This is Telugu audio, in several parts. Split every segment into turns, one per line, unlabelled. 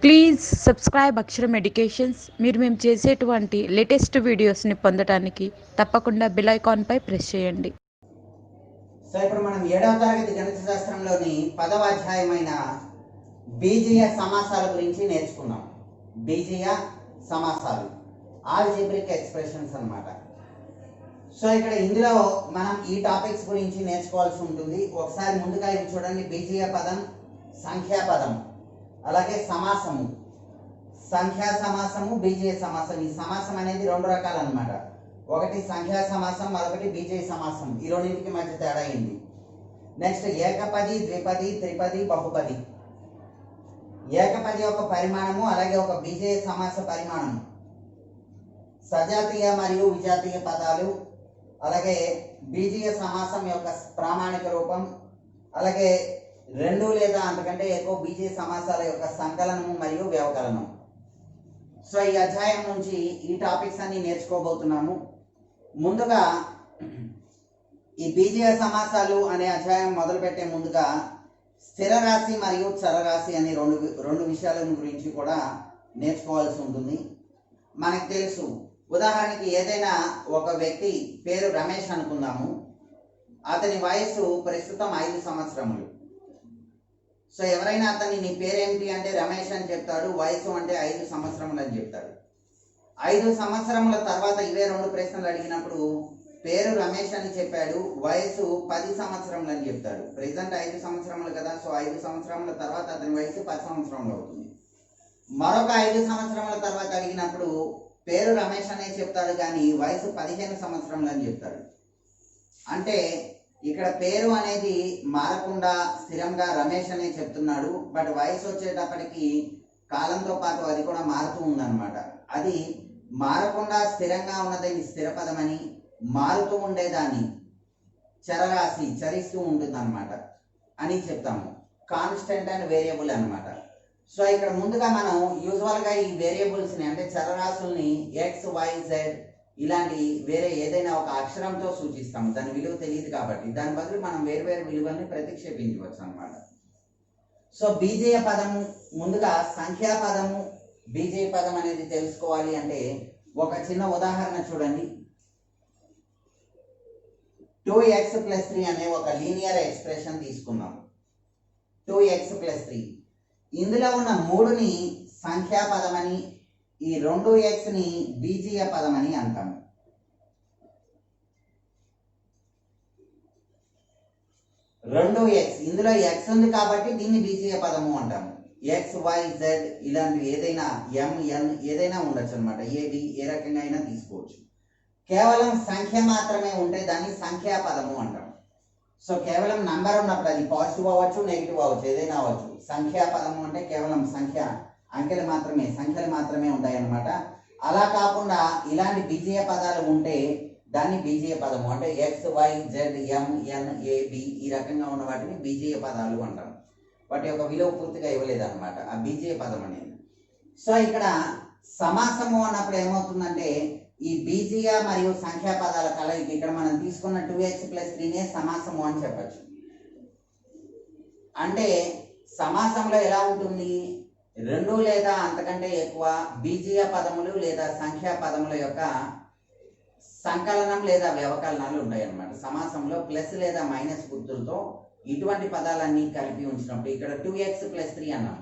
ప్లీజ్ సబ్స్క్రైబ్ అక్షరం ఎడ్యుకేషన్స్. మేము చేసేటువంటి లేటెస్ట్ వీడియోస్ని పొందడానికి తప్పకుండా బెల్ ఐకాన్పై ప్రెస్ చేయండి.
సో ఇప్పుడు మనం 7వ తరగతి గణిత శాస్త్రంలోని 10వ అధ్యాయమైన బీజీయ సమాసాల గురించి నేర్చుకున్నాం. బీజీయ సమాసాలు, ఆల్జీబ్రిక్ ఎక్స్ప్రెషన్స్ అన్నమాట. సో ఇక్కడ ఇందులో మనం ఈ టాపిక్స్ గురించి నేర్చుకోవాల్సి ఉంటుంది. ఒకసారి ముందుగా ఇవి చూడండి. బీజీయ పదం, సంఖ్యా పదం, అలాగే సమాసము, సంఖ్యా సమాసము, బీజీయ సమాసం. ఈ సమాసం అనేది రెండు రకాలు అన్నమాట. ఒకటి సంఖ్యా సమాసం, మరొకటి బీజీయ సమాసం. ఈ రెండింటికి మధ్య తేడా అయింది. నెక్స్ట్ ఏకపది, ద్విపది, త్రిపది, బహుపది. ఏకపది యొక్క పరిమాణము, అలాగే ఒక బీజీయ సమాస పరిమాణము. సజాతీయ మరియు విజాతీయ పదాలు, అలాగే బీజీయ సమాసం యొక్క ప్రామాణిక రూపం, అలాగే రెండు లేదా అంతకంటే ఎక్కువ బీజీయ సమాసాల యొక్క సంకలనము మరియు వ్యవకలనం. సో ఈ అధ్యాయం నుంచి ఈ టాపిక్స్ అన్ని నేర్చుకోబోతున్నాము. ముందుగా ఈ బీజీయ సమాసాలు అనే అధ్యాయం మొదలుపెట్టే ముందుగా స్థిర రాశి మరియు చరరాశి అనే రెండు విషయాల గురించి కూడా నేర్చుకోవాల్సి ఉంటుంది. మనకు తెలుసు, ఉదాహరణకి ఏదైనా ఒక వ్యక్తి పేరు రమేష్ అనుకుందాము. అతని వయసు ప్రస్తుతం 5 సంవత్సరములు. సో ఎవరైనా అతన్ని నీ పేరేంటి అంటే రమేష్ అని చెప్తాడు, వయసు అంటే 5 సంవత్సరములు అని చెప్తాడు. 5 సంవత్సరముల తర్వాత ఇవే రెండు ప్రశ్నలు అడిగినప్పుడు పేరు రమేష్ అని చెప్పాడు, వయసు 10 సంవత్సరములు అని చెప్తాడు. ప్రెసెంట్ 5 సంవత్సరములు కదా, సో 5 సంవత్సరముల తర్వాత అతని వయసు 10 సంవత్సరములు అవుతుంది. మరొక 5 సంవత్సరముల తర్వాత అడిగినప్పుడు పేరు రమేష్ అనే చెప్తాడు, కానీ వయసు 15 సంవత్సరములు అని చెప్తాడు. అంటే ఇక్కడ పేరు అనేది మారకుండా స్థిరంగా రమేష్ అనే చెప్తున్నాడు. బట్ వయసు వచ్చేటప్పటికి కాలంతో పాటు అది కూడా మారుతూ ఉందన్నమాట. అది మారకుండా స్థిరంగా ఉన్నదాన్ని స్థిర పదమని, మారుతూ ఉండేదాన్ని చరరాశి, చరిస్తూ ఉంటుందన్నమాట అని చెప్తాము. కాన్స్టెంట్ అండ్ వేరియబుల్ అన్నమాట. సో ఇక్కడ ముందుగా మనం యూజువల్గా ఈ వేరియబుల్స్ని అంటే చరరాశుల్ని ఎక్స్, వై, జెడ్ ఇలాంటి వేరే ఏదైనా ఒక అక్షరంతో సూచిస్తాము. దాని విలువ తెలియదు కాబట్టి దాని బదులు మనం వేరు విలువల్ని ప్రతిక్షేపించవచ్చు అన్నమాట. సో బీజీయ పదము, ముందుగా సంఖ్యా పదము, బీజీయ పదం అనేది తెలుసుకోవాలి అంటే ఒక చిన్న ఉదాహరణ చూడండి. 2x + 3 అనే ఒక లీనియర్ ఎక్స్ప్రెషన్ తీసుకున్నాం. 2x + 3, ఇందులో ఉన్న 3ని సంఖ్యా పదమని, ఈ 2x ని బీజీయ పదమని అంటాము. రెండు x, ఇందులో x ఉంది కాబట్టి దీన్ని బీజీయ పదము అంటాము. x, y, z ఇలాంటివి ఏదైనా m, n ఏదైనా ఉండొచ్చు అనమాట. ఏది ఏ రకంగా అయినా తీసుకోవచ్చు. కేవలం సంఖ్య మాత్రమే ఉంటే దాన్ని సంఖ్యా పదము అంటాం. సో కేవలం నంబర్ ఉన్నప్పుడు అది పాజిటివ్ అవ్వచ్చు, నెగిటివ్ అవ్వచ్చు, ఏదైనా అవ్వచ్చు. సంఖ్యా పదము అంటే కేవలం సంఖ్య, అంకెలు మాత్రమే, సంఖ్యలు మాత్రమే ఉంటాయి అన్నమాట. అలా కాకుండా ఇలాంటి బీజీయ పదాలు ఉంటే దాన్ని బీజీయ పదము అంటే x, y, z, m, n, a, b ఈ రకంగా ఉన్న వాటిని బీజీయ పదాలు అంటాం. వాటి యొక్క విలువ పూర్తిగా ఇవ్వలేదు అనమాట ఆ బీజీయ పదం అనేది. సో ఇక్కడ సమాసము అన్నప్పుడు ఏమవుతుందంటే ఈ బీజీయ మరియు సంఖ్యా పదాల కలయిక, ఇక్కడ మనం తీసుకున్న 2x + 3నే సమాసము అని చెప్పచ్చు. అంటే సమాసంలో ఎలా ఉంటుంది, రెండు లేదా అంతకంటే ఎక్కువ బీజీయ పదములు లేదా సంఖ్యా పదముల యొక్క సంకలనం లేదా వ్యవకలనాలు ఉంటాయి అన్నమాట. సమాసంలో ప్లస్ లేదా మైనస్ గుర్తులతో ఇటువంటి పదాలన్నీ కలిపి ఉంచినప్పుడు ఇక్కడ 2x + 3 అన్నాం.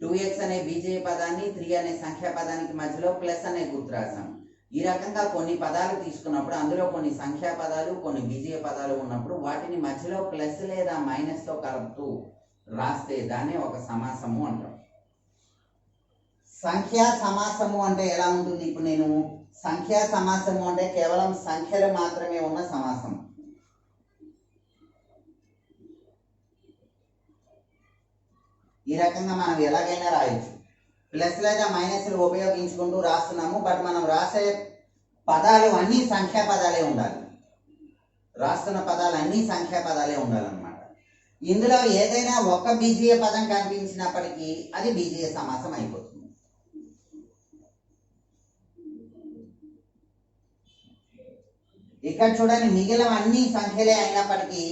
2x అనే బీజీయ పదాన్ని 3 అనే సంఖ్యా పదానికి మధ్యలో ప్లస్ అనే గుర్తు రాసాం. ఈ రకంగా కొన్ని పదాలు తీసుకున్నప్పుడు అందులో కొన్ని సంఖ్యా పదాలు, కొన్ని బీజీయ పదాలు ఉన్నప్పుడు వాటిని మధ్యలో ప్లస్ లేదా మైనస్ తో కలుపుతూ రాస్తే దాన్ని ఒక సమాసము అంటాం. సంఖ్యా సమాసము అంటే ఎలా ఉంటుంది, ఇప్పుడు నేను సంఖ్యా సమాసము అంటే కేవలం సంఖ్యలు మాత్రమే ఉన్న సమాసం. ఈ రకంగా మనం ఎలాగైనా రాయొచ్చు. ప్లస్ లేదా మైనస్లు ఉపయోగించుకుంటూ రాస్తున్నాము. బట్ మనం రాసే పదాలు అన్నీ సంఖ్యా పదాలే ఉండాలి. రాస్తున్న పదాలు అన్నీ సంఖ్యా పదాలే ఉండాలన్నమాట. ఇందులో ఏదైనా ఒక బీజీయ పదం కనిపించినప్పటికీ అది బీజీయ సమాసం అయిపోతుంది. ఇక్కడ చూడండి, మిగిలిన అన్ని సంఖ్యలే అయినప్పటికీ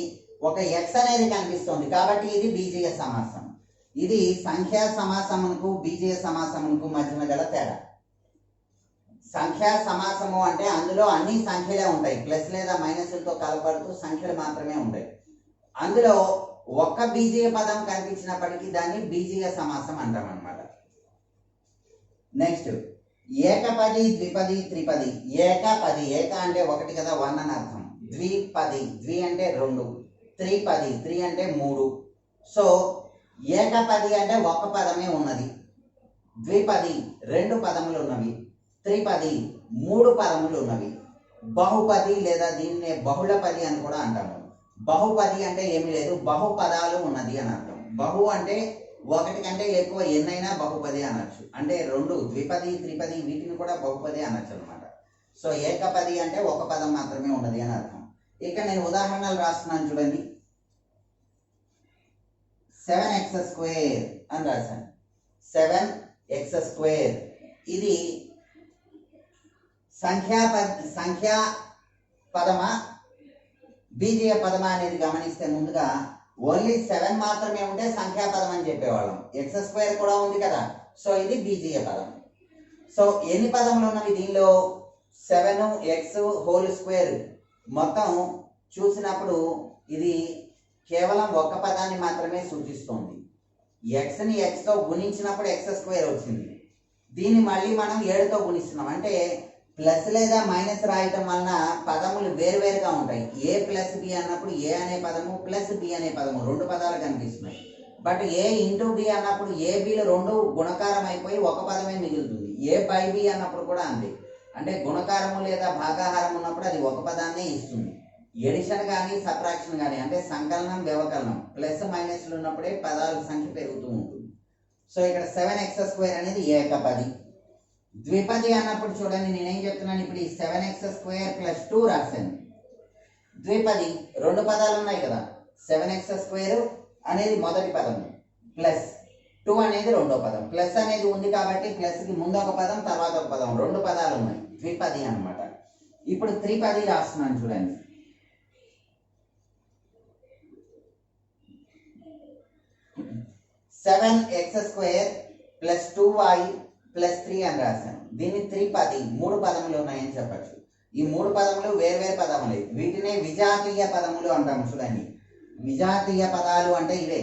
ఒక x అనేది కనిపిస్తుంది కాబట్టి ఇది బీజీయ సమాసం. ఇది సంఖ్యా సమాసమునకు బీజీయ సమాసమునకు మధ్యన గల తేడా. సంఖ్యా సమాసము అంటే అందులో అన్ని సంఖ్యలే ఉంటాయి, ప్లస్ లేదా మైనస్లతో కలపడుతూ సంఖ్యలు మాత్రమే ఉంటాయి. అందులో ఒక్క బీజీయ పదం కనిపించినప్పటికీ దాన్ని బీజీయ సమాసం అంటాం అన్నమాట. నెక్స్ట్ ఏకపది, ద్విపది, త్రిపది. ఏకపది, ఏక అంటే ఒకటి కదా, వన్ అని అర్థం. ద్విపది, ద్వి అంటే రెండు. త్రిపది, త్రి అంటే మూడు. సో ఏకపది అంటే ఒక పదమే ఉన్నది, ద్విపది రెండు పదములు ఉన్నవి, త్రిపది మూడు పదములు ఉన్నవి. బహుపది లేదా దీన్నే బహుళపది అని కూడా అంటాము. బహుపది అంటే ఏమి లేదు, బహుపదాలు ఉన్నది అని అర్థం. బహు అంటే ఒకటి కంటే ఎక్కువ ఎన్నైనా బహుపది అనొచ్చు. అంటే రెండు, ద్విపది, త్రిపది వీటిని కూడా బహుపది అనొచ్చు అనమాట. సో ఏకపది అంటే ఒక పదం మాత్రమే ఉన్నది అని అర్థం. ఇక నేను ఉదాహరణలు రాస్తున్నాను చూడండి. 7x² అని రాశాను. 7x². ఇది సంఖ్యా పదమా బీజీయ పదమా అనేది గమనిస్తే ముందుగా ఓన్లీ 7 మాత్రమే ఉంటే సంఖ్యాపదం అని చెప్పేవాళ్ళం. x² కూడా ఉంది కదా, సో ఇది బీజీయ పదం. సో ఎన్ని పదములు ఉన్నవి దీనిలో? 7x² మొత్తం చూసినప్పుడు ఇది కేవలం ఒక్క పదాన్ని మాత్రమే సూచిస్తుంది. xని xతో గుణించినప్పుడు x² వచ్చింది. దీన్ని మళ్ళీ మనం 7తో గుణిస్తున్నాం. అంటే ప్లస్ లేదా మైనస్ రాయటం వలన పదములు వేరువేరుగా ఉంటాయి. ఏ ప్లస్ బి అన్నప్పుడు ఏ అనే పదము, ప్లస్ బి అనే పదము రెండు పదాలు కనిపిస్తున్నాయి. బట్ ఏ ఇంటూ బి అన్నప్పుడు ఏ బిలు రెండు గుణకారం అయిపోయి ఒక పదమే మిగులుతుంది. ఏ బై బి అన్నప్పుడు కూడా అంతే. అంటే గుణకారము లేదా భాగాహారం ఉన్నప్పుడు అది ఒక పదాన్నే ఇస్తుంది. ఎడిషన్ కానీ సబ్ట్రాక్షన్ కానీ అంటే సంకలనం వ్యవకలనం ప్లస్ మైనస్లు ఉన్నప్పుడే పదాల సంఖ్య పెరుగుతూ ఉంటుంది. సో ఇక్కడ 7x² అనేది ఏకపది. ద్విపది అన్నప్పుడు చూడండి, నేనేం చెప్తున్నాను ఇప్పుడు, ఈ 7x² + 2 రాశాను. ద్విపది రెండు పదాలు ఉన్నాయి కదా, 7x² అనేది మొదటి పదం, ప్లస్ 2 అనేది రెండో పదం. ప్లస్ అనేది ఉంది కాబట్టి ప్లస్కి ముందు ఒక పదం తర్వాత ఒక పదం, రెండు పదాలు ఉన్నాయి, ద్విపది అన్నమాట. ఇప్పుడు త్రిపది రాస్తున్నాను చూడండి. 7x² + 2y + 3 అని రాశాను. దీన్ని త్రిపది, మూడు పదములు ఉన్నాయని చెప్పచ్చు. ఈ మూడు పదములు వేర్వేరు పదములే. వీటినే విజాతీయ పదములు అంటాము చూడండి. విజాతీయ పదాలు అంటే ఇవే.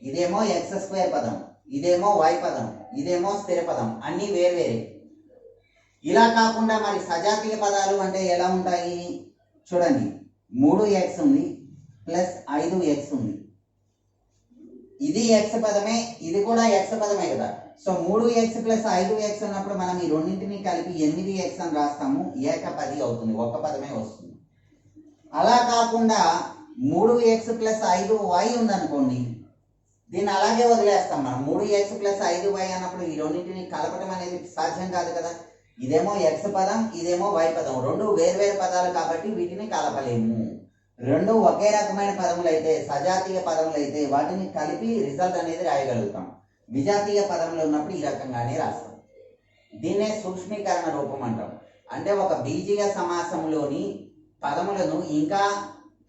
ఇదేమో x² పదం, ఇదేమో y పదం, ఇదేమో స్థిర పదం, అన్నీ వేర్వేరే. ఇలా కాకుండా మరి సజాతీయ పదాలు అంటే ఎలా ఉంటాయి చూడండి. 3x ఉంది ప్లస్ 5x ఉంది. ఇది x పదమే, ఇది కూడా x పదమే కదా. సో 3x + 5x అన్నప్పుడు మనం ఈ రెండింటిని కలిపి 8x అని రాస్తాము. ఏకపది అవుతుంది, ఒక్క పదమే వస్తుంది. అలా కాకుండా 3x + 5y ఉందనుకోండి, దీన్ని అలాగే వదిలేస్తాం మనం. 3x + 5y అన్నప్పుడు ఈ రెండింటిని కలపడం అనేది సాధ్యం కాదు కదా. ఇదేమో x పదం, ఇదేమో y పదం, రెండు వేర్వేరు పదాలు కాబట్టి వీటిని కలపలేము. రెండు ఒకే రకమైన పదములైతే, సజాతీయ పదములైతే వాటిని కలిపి రిజల్ట్ అనేది రాయగలుగుతాం. విజాతీయ పదములు ఉన్నప్పుడు ఈ రకంగానే రాస్తాం. దీన్నే సూక్ష్మీకరణ రూపం అంటాం. అంటే ఒక బీజీయ సమాసంలోని పదములను ఇంకా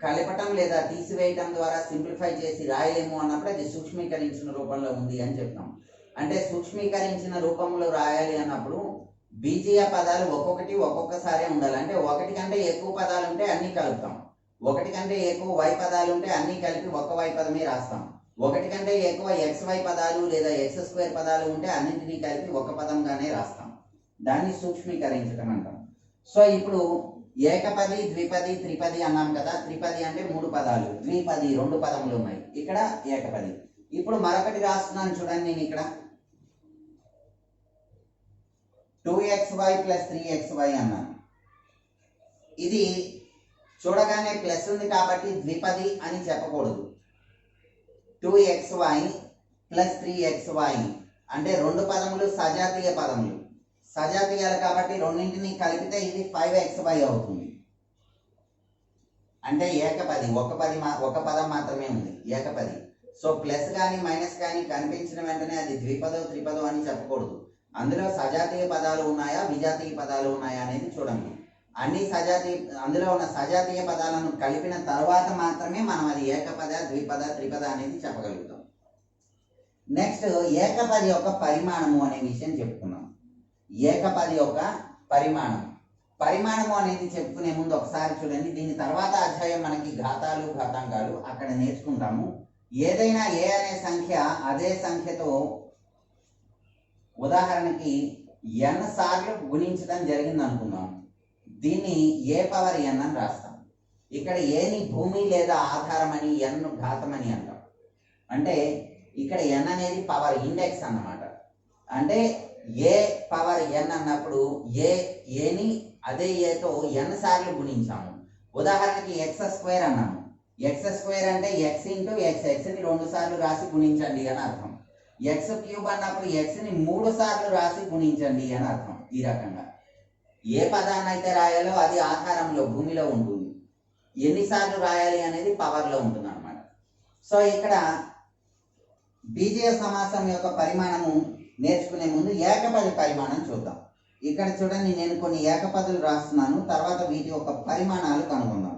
కలపటం లేదా తీసివేయటం ద్వారా సింప్లిఫై చేసి రాయలేము అన్నప్పుడు అది సూక్ష్మీకరించిన రూపంలో ఉంది అని చెప్తాం. అంటే సూక్ష్మీకరించిన రూపంలో రాయాలి అన్నప్పుడు బీజీయ పదాలు ఒక్కొక్కటి ఒక్కొక్కసారి ఉండాలి. అంటే ఒకటి కంటే ఎక్కువ పదాలు ఉంటే అన్ని కలుపుతాం, ఒకటి కంటే ఎక్కువ y పదాలు ఉంటే అన్ని కలిపి ఒక్క y పదమే రాస్తాం, ఒకటి కంటే ఎక్కువ xy పదాలు లేదా x² పదాలు ఉంటే అన్నింటినీ కలిపి ఒక పదంగానే రాస్తాం. దాన్ని సూక్ష్మీకరించడం అంటాం. సో ఇప్పుడు ఏకపది, ద్విపది, త్రిపది అన్నాం కదా. త్రిపది అంటే మూడు పదాలు, ద్విపది రెండు పదములు ఉన్నాయి, ఇక్కడ ఏకపది. ఇప్పుడు మరొకటి రాస్తున్నాను చూడండి. నేను ఇక్కడ 2xy + 3xy అన్నాను. ఇది చూడగానే ప్లస్ ఉంది కాబట్టి ద్విపది అని చెప్పకూడదు. 2xy + 3xy అంటే రెండు పదములు సజాతీయ పదములు, సజాతీయాలు కాబట్టి రెండింటిని కలిపితే ఇది 5xy అవుతుంది. అంటే ఏకపది, ఒక పదం మాత్రమే ఉంది, ఏకపది. సో ప్లస్ కానీ మైనస్ కానీ కనిపించిన వెంటనే అది ద్విపదో త్రిపదో అని చెప్పకూడదు. అందులో సజాతీయ పదాలు ఉన్నాయా విజాతీయ పదాలు ఉన్నాయా అనేది చూడండి. అన్ని అందులో ఉన్న సజాతీయ పదాలను కలిపిన తర్వాత మాత్రమే మనం అది ఏకపద, ద్విపద, త్రిపద అనేది చెప్పగలుగుతాం. నెక్స్ట్ ఏకపది యొక్క పరిమాణము అనే విషయం చెప్పుకున్నాం. ఏకపది యొక్క పరిమాణము అనేది చెప్పుకునే ముందు ఒకసారి చూడండి. దీని తర్వాత అధ్యాయం మనకి ఘాతాలు ఘాతాంకాలు అక్కడ నేర్చుకుంటాము. ఏదైనా ఏ అనే సంఖ్య అదే సంఖ్యతో ఉదాహరణకి n సార్లు గుణించడం జరిగింది అనుకుందాం. దీన్ని ఏ పవర్ n అని రాస్తాం. ఇక్కడ ఏని భూమి లేదా ఆధారం అని, n ఘాతం అని అంటాం. అంటే ఇక్కడ n అనేది పవర్ ఇండెక్స్ అన్నమాట. అంటే ఏ పవర్ n అన్నప్పుడు ఏని అదే ఏతో n సార్లు గుణించాము. ఉదాహరణకి x² అన్నాము. x² అంటే x ఇంటూ xని 2 సార్లు రాసి గుణించండి అని అర్థం. x³ అన్నప్పుడు xని 3 సార్లు రాసి గుణించండి అని అర్థం. ఈ రకంగా ఏ పదాన్ని అయితే రాయాలో అది ఆధారంలో భూమిలో ఉంటుంది, ఎన్నిసార్లు రాయాలి అనేది పవర్లో ఉంటుంది అన్నమాట. సో ఇక్కడ బీజీయ సమాసం యొక్క పరిమాణము నేర్చుకునే ముందు ఏకపది పరిమాణం చూద్దాం. ఇక్కడ చూడండి, నేను కొన్ని ఏకపదులు రాస్తున్నాను, తర్వాత వీటి యొక్క పరిమాణాలు కనుగొందాం.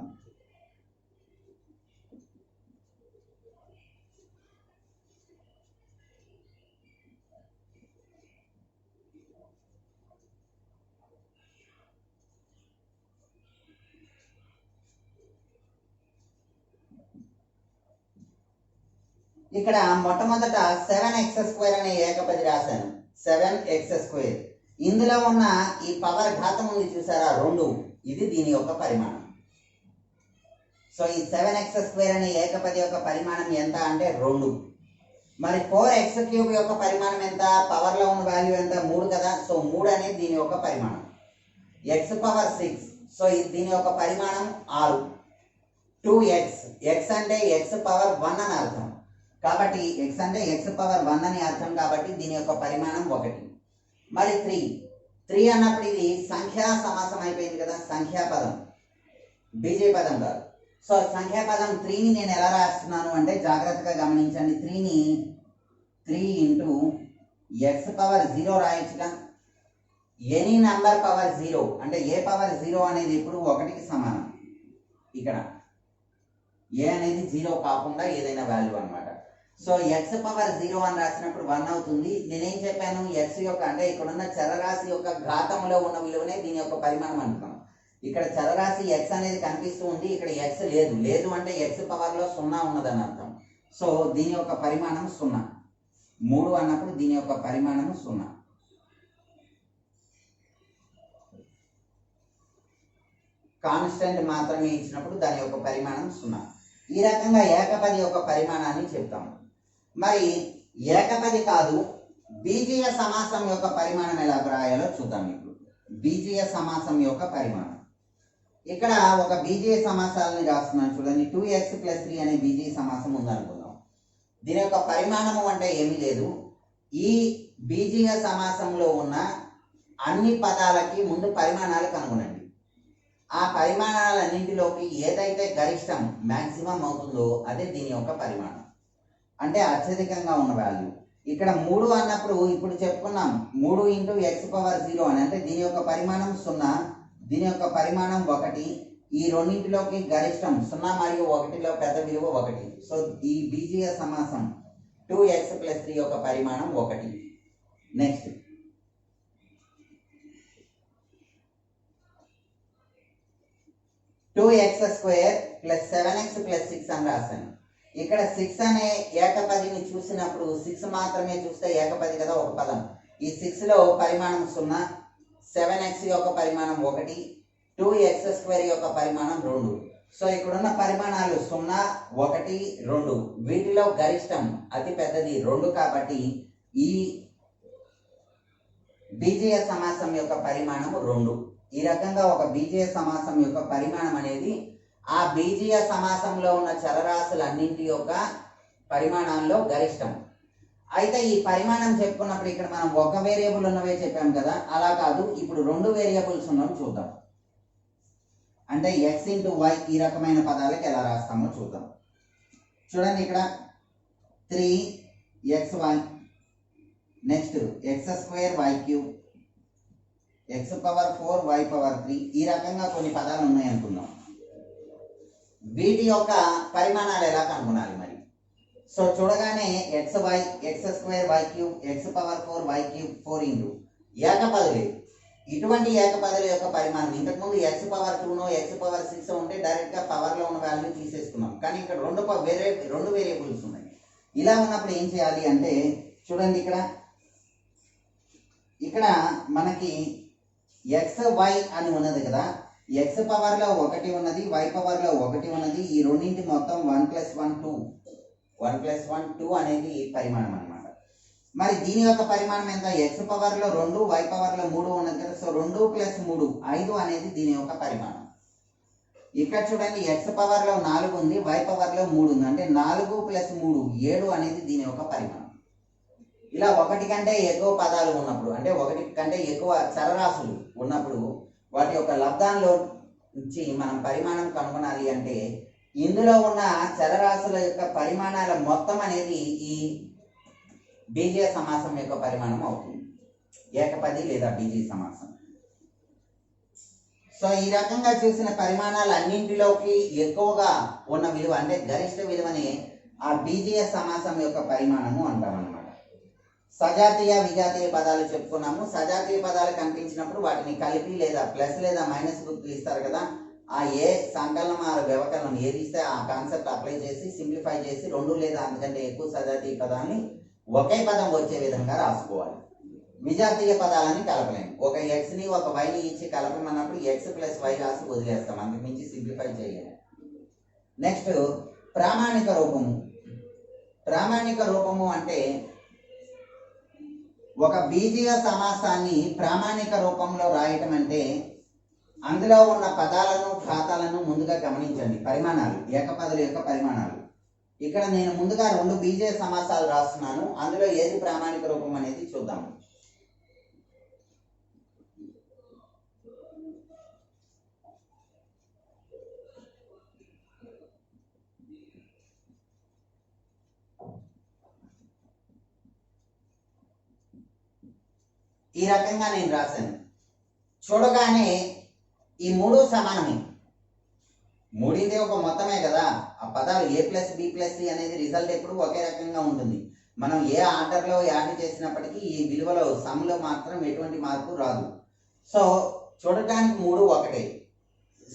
ఇక్కడ మొట్టమొదట 7x² అనే ఏకపది రాశాను. 7x². ఇందులో ఉన్న ఈ పవర్ ఘాతం ఉంది చూసారా, 2, ఇది దీని యొక్క పరిమాణం. సో ఈ 7x² అనే ఏకపది యొక్క పరిమాణం ఎంత అంటే 2. మరి 4x³ యొక్క పరిమాణం ఎంత? పవర్లో ఉన్న వాల్యూ ఎంత? 3 కదా. సో 3 అనేది దీని యొక్క పరిమాణం. x⁶. సో దీని యొక్క పరిమాణం 6. 2x. x అంటే x⁴ అని అర్థం కాబట్టి, x అంటే x⁴ అని అర్థం కాబట్టి దీని యొక్క పరిమాణం 1. మరి 3 అన్నప్పుడు ఇది సంఖ్యా సమాసం అయిపోయింది కదా, సంఖ్యాపదం, బీజే పదం కాదు. సో సంఖ్యాపదం 3ని నేను ఎలా రాస్తున్నాను అంటే జాగ్రత్తగా గమనించండి. 3ని 3 ఇంటూ x⁴ రాయొచ్చుగా. ఎనీ నంబర్ పవర్ 0 అంటే ఏ పవర్ 0 అనేది ఇప్పుడు 1కి సమానం. ఇక్కడ ఏ అనేది 0 కాకుండా ఏదైనా వాల్యూ అన్నమాట. సో x⁴ అని రాసినప్పుడు 1 అవుతుంది. నేనేం చెప్పాను, x యొక్క అంటే ఇక్కడ ఉన్న చరరాశి యొక్క ఘాతంలో ఉన్న విలువనే దీని యొక్క పరిమాణం అంటున్నాం. ఇక్కడ చరరాశి x అనేది కనిపిస్తూ ఉంది, ఇక్కడ x లేదు అంటే x⁴లో 0 ఉన్నదని అర్థం. సో దీని యొక్క పరిమాణం 0. 3 అన్నప్పుడు దీని యొక్క పరిమాణం 0. కాన్స్టెంట్ మాత్రమే ఇచ్చినప్పుడు దాని యొక్క పరిమాణం 0. ఈ రకంగా ఏకపది యొక్క పరిమాణాన్ని చెప్తాము. మరి ఏకపది కాదు, బీజీయ సమాసం యొక్క పరిమాణం ఎలా రాయాలో చూద్దాం. ఇప్పుడు బీజీయ సమాసం యొక్క పరిమాణం, ఇక్కడ ఒక బీజీయ సమాసాలని రాస్తున్నాను చూడండి. 2x+3 అనే బీజీయ సమాసం ఉందనుకుందాం. దీని యొక్క పరిమాణము అంటే ఏమీ లేదు, ఈ బీజీయ సమాసంలో ఉన్న అన్ని పదాలకి ముందు పరిమాణాలు కనుగొనండి. ఆ పరిమాణాలన్నింటిలోకి ఏదైతే గరిష్టం మ్యాక్సిమం అవుతుందో అదే దీని యొక్క పరిమాణం, అంటే అత్యధికంగా ఉన్న వాల్యూ. ఇక్కడ 3 అన్నప్పుడు ఇప్పుడు చెప్పుకున్నాం, 3 ఇంటూ x⁴ అని, అంటే దీని యొక్క పరిమాణం 0, దీని యొక్క పరిమాణం 1. ఈ రెండింటిలోకి గరిష్టం 0 మరియు 1లో పెద్ద విలువ 1. సో ఈ బీజీయ సమాసం 2x+3 యొక్క పరిమాణం 1. నెక్స్ట్ 2x² + 7x + 6 అని రాశాను. ఇక్కడ 6 అనే ఏకపదిని చూసినప్పుడు 6 మాత్రమే చూస్తే ఏకపది కదా, ఒక పదం. ఈ 6లో పరిమాణం 0, 7x యొక్క పరిమాణం 1, 2x² యొక్క పరిమాణం 2. సో ఇక్కడున్న పరిమాణాలు 0, 1, 2. వీటిలో గరిష్టం అతి పెద్దది 2 కాబట్టి ఈ బీజీయ సమాసం యొక్క పరిమాణం 2. ఈ రకంగా ఒక బీజీయ సమాసం యొక్క పరిమాణం అనేది ఆ బీజీయ సమాసంలో ఉన్న చరరాశులన్నింటి యొక్క పరిమాణాల్లో గరిష్టం. అయితే ఈ పరిమాణం చెప్పుకున్నప్పుడు ఇక్కడ మనం ఒక వేరియబుల్ ఉన్నవే చెప్పాం కదా, అలా కాదు, ఇప్పుడు 2 వేరియబుల్స్ ఉన్నవి చూద్దాం. అంటే x × y ఈ రకమైన పదాలకు ఎలా రాస్తామో చూద్దాం. చూడండి, ఇక్కడ 3xy, నెక్స్ట్ x²y³ x⁴y3 ఈ రకంగా కొన్ని పదాలు ఉన్నాయి అనుకుందాం. వీటి యొక్క పరిమాణాలు ఎలా కనుగొనాలి? మరి సో చూడగానే X Y X square Y cube X power 4 Y cube 4 into ఏకపదులే. ఇటువంటి ఏకపదుల యొక్క పరిమాణం ఇంతకుముందు ఎక్స్ పవర్ 2 ఎక్స్ పవర్ 6 ఉంటే డైరెక్ట్గా పవర్లో ఉన్న వాల్యూ తీసేసుకున్నాం. కానీ ఇక్కడ రెండు వేరియబుల్స్ ఉన్నాయి. ఇలా ఉన్నప్పుడు ఏం చేయాలి అంటే చూడండి, ఇక్కడ మనకి ఎక్స్ వై అని ఉన్నది కదా, ఎక్స్ పవర్లో 1 ఉన్నది, వై పవర్లో 1 ఉన్నది. ఈ రెండింటి మొత్తం 1 + 1 2, 1 + 1 2 అనేది పరిమాణం అన్నమాట. మరి దీని యొక్క పరిమాణం ఎంత? ఎక్స్ పవర్లో 2 వై పవర్లో 3 ఉన్నది కదా. సో 2 + 3 5 అనేది దీని యొక్క పరిమాణం. ఇక్కడ చూడండి, ఎక్స్ పవర్లో 4 ఉంది, వై పవర్లో 3 ఉంది. అంటే 4 + 3 7 అనేది దీని యొక్క పరిమాణం. ఇలా 1 కంటే ఎక్కువ పదాలు ఉన్నప్పుడు, అంటే 1 కంటే ఎక్కువ చరరాశులు ఉన్నప్పుడు వాటి యొక్క లబ్ధాల్లో నుంచి మనం పరిమాణం కనుగొనాలి అంటే ఇందులో ఉన్న చరరాశుల యొక్క పరిమాణాల మొత్తం అనేది ఈ బీజీయ సమాసం యొక్క పరిమాణం అవుతుంది, ఏకపది లేదా బీజీయ సమాసం. సో ఈ రకంగా చూసిన పరిమాణాలు అన్నింటిలోకి ఎక్కువగా ఉన్న విలువ అంటే గరిష్ట విలువని ఆ బీజీయ సమాసం యొక్క పరిమాణము అంటామన్నమాట. సజాతీయ విజాతీయ పదాలు చెప్పుకున్నాము. సజాతీయ పదాలు కనిపించినప్పుడు వాటిని కలిపి లేదా ప్లస్ లేదా మైనస్ గుర్తులు ఇస్తారు కదా. ఆ ఏ సంకలనం ఆ వ్యవకలనం ఏది ఇస్తే ఆ కాన్సెప్ట్ అప్లై చేసి సింప్లిఫై చేసి 2 లేదా అంతకంటే ఎక్కువ సజాతీయ పదాన్ని ఒకే పదం వచ్చే విధంగా రాసుకోవాలి. విజాతీయ పదాలని కలపలేము. ఒక ఎక్స్ని ఒక వైని ఇచ్చి కలపమన్నప్పుడు ఎక్స్ ప్లస్ వై రాసి వదిలేస్తాం, అందుకు మించి సింప్లిఫై చేయలేము. నెక్స్ట్ ప్రామాణిక రూపము. ప్రామాణిక రూపము అంటే ఒక బీజీయ సమాసాన్ని ప్రామాణిక రూపంలో రాయటం అంటే అందులో ఉన్న పదాలను ఖాతాలను ముందుగా గమనించండి. పరిమాణాలు, ఏకపదుల యొక్క పరిమాణాలు. ఇక్కడ నేను ముందుగా 2 బీజీయ సమాసాలు రాస్తున్నాను. అందులో ఏది ప్రామాణిక రూపం అనేది చూద్దాము. ఈ రకంగా నేను రాశాను. చూడగానే ఈ 3 సమానమే, మూడింది ఒక మొత్తమే కదా. ఆ పదాలు A + B + C అనేది రిజల్ట్ ఎప్పుడు ఒకే రకంగా ఉంటుంది. మనం ఏ ఆర్డర్లో యాడ్ చేసినప్పటికీ ఈ విలువలో సమ్లో మాత్రం ఎటువంటి మార్పు రాదు. సో చూడటానికి 3 ఒకటే.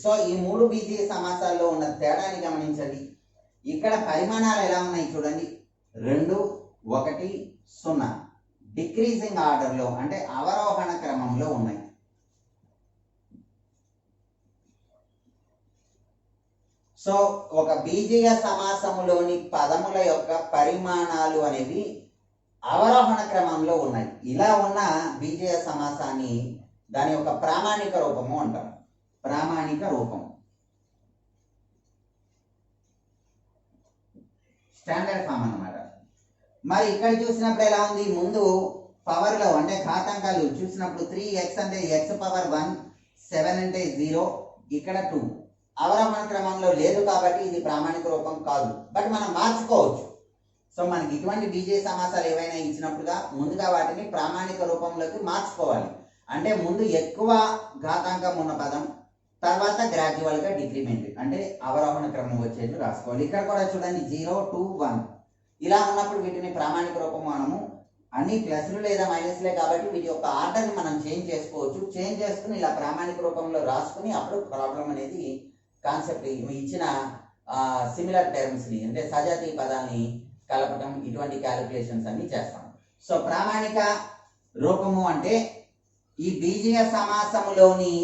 సో ఈ 3 బీజీయ సమాసాల్లో ఉన్న తేడాని గమనించండి. ఇక్కడ పరిమాణాలు ఎలా ఉన్నాయి చూడండి, 2 1 0 డిక్రీజింగ్ ఆర్డర్లో అంటే అవరోహణ క్రమంలో ఉన్నాయి. సో ఒక బీజీయ సమాసములోని పదముల యొక్క పరిమాణాలు అనేవి అవరోహణ క్రమంలో ఉన్నాయి. ఇలా ఉన్న బీజీయ సమాసాన్ని దాని యొక్క ప్రామాణిక రూపము అంటాం. ప్రామాణిక రూపం, స్టాండర్డ్ ఫామ్ అన్నమాట. మరి ఇక్కడ చూసినప్పుడు ఎలా ఉంది? ముందు పవర్లో అంటే ఘాతాంకాలు చూసినప్పుడు 3x అంటే x పవర్ 1, 7 అంటే 0, ఇక్కడ 2 అవరోహణ క్రమంలో లేదు కాబట్టి ఇది ప్రామాణిక రూపం కాదు. బట్ మనం మార్చుకోవచ్చు. సో మనకి ఇటువంటి బీజీయ సమాసాలు ఏవైనా ఇచ్చినప్పుడుగా ముందుగా వాటిని ప్రామాణిక రూపంలోకి మార్చుకోవాలి. అంటే ముందు ఎక్కువ ఘాతాంకం ఉన్న పదం, తర్వాత గ్రాడ్యువల్గా డిక్రిమెంట్ అంటే అవరోహణ క్రమం వచ్చేట్టు రాసుకోవాలి. ఇక్కడ కూడా చూడండి 0 2 1 ఇలా ఉన్నప్పుడు వీటిని ప్రామాణిక రూపం మనము అన్ని ప్లస్లు లేదా మైనస్లే కాబట్టి వీటి యొక్క ఆర్డర్ని మనం చేంజ్ చేసుకోవచ్చు. చేంజ్ చేసుకుని ఇలా ప్రామాణిక రూపంలో రాసుకుని అప్పుడు ప్రాబ్లం అనేది కాన్సెప్ట్ ఇచ్చిన సిమిలర్ టర్మ్స్ని అంటే సజాతీయ పదాన్ని కలపటం ఇటువంటి క్యాలిక్యులేషన్స్ అన్ని చేస్తాం. సో ప్రామాణిక రూపము అంటే ఈ బీజీయ సమాసములోని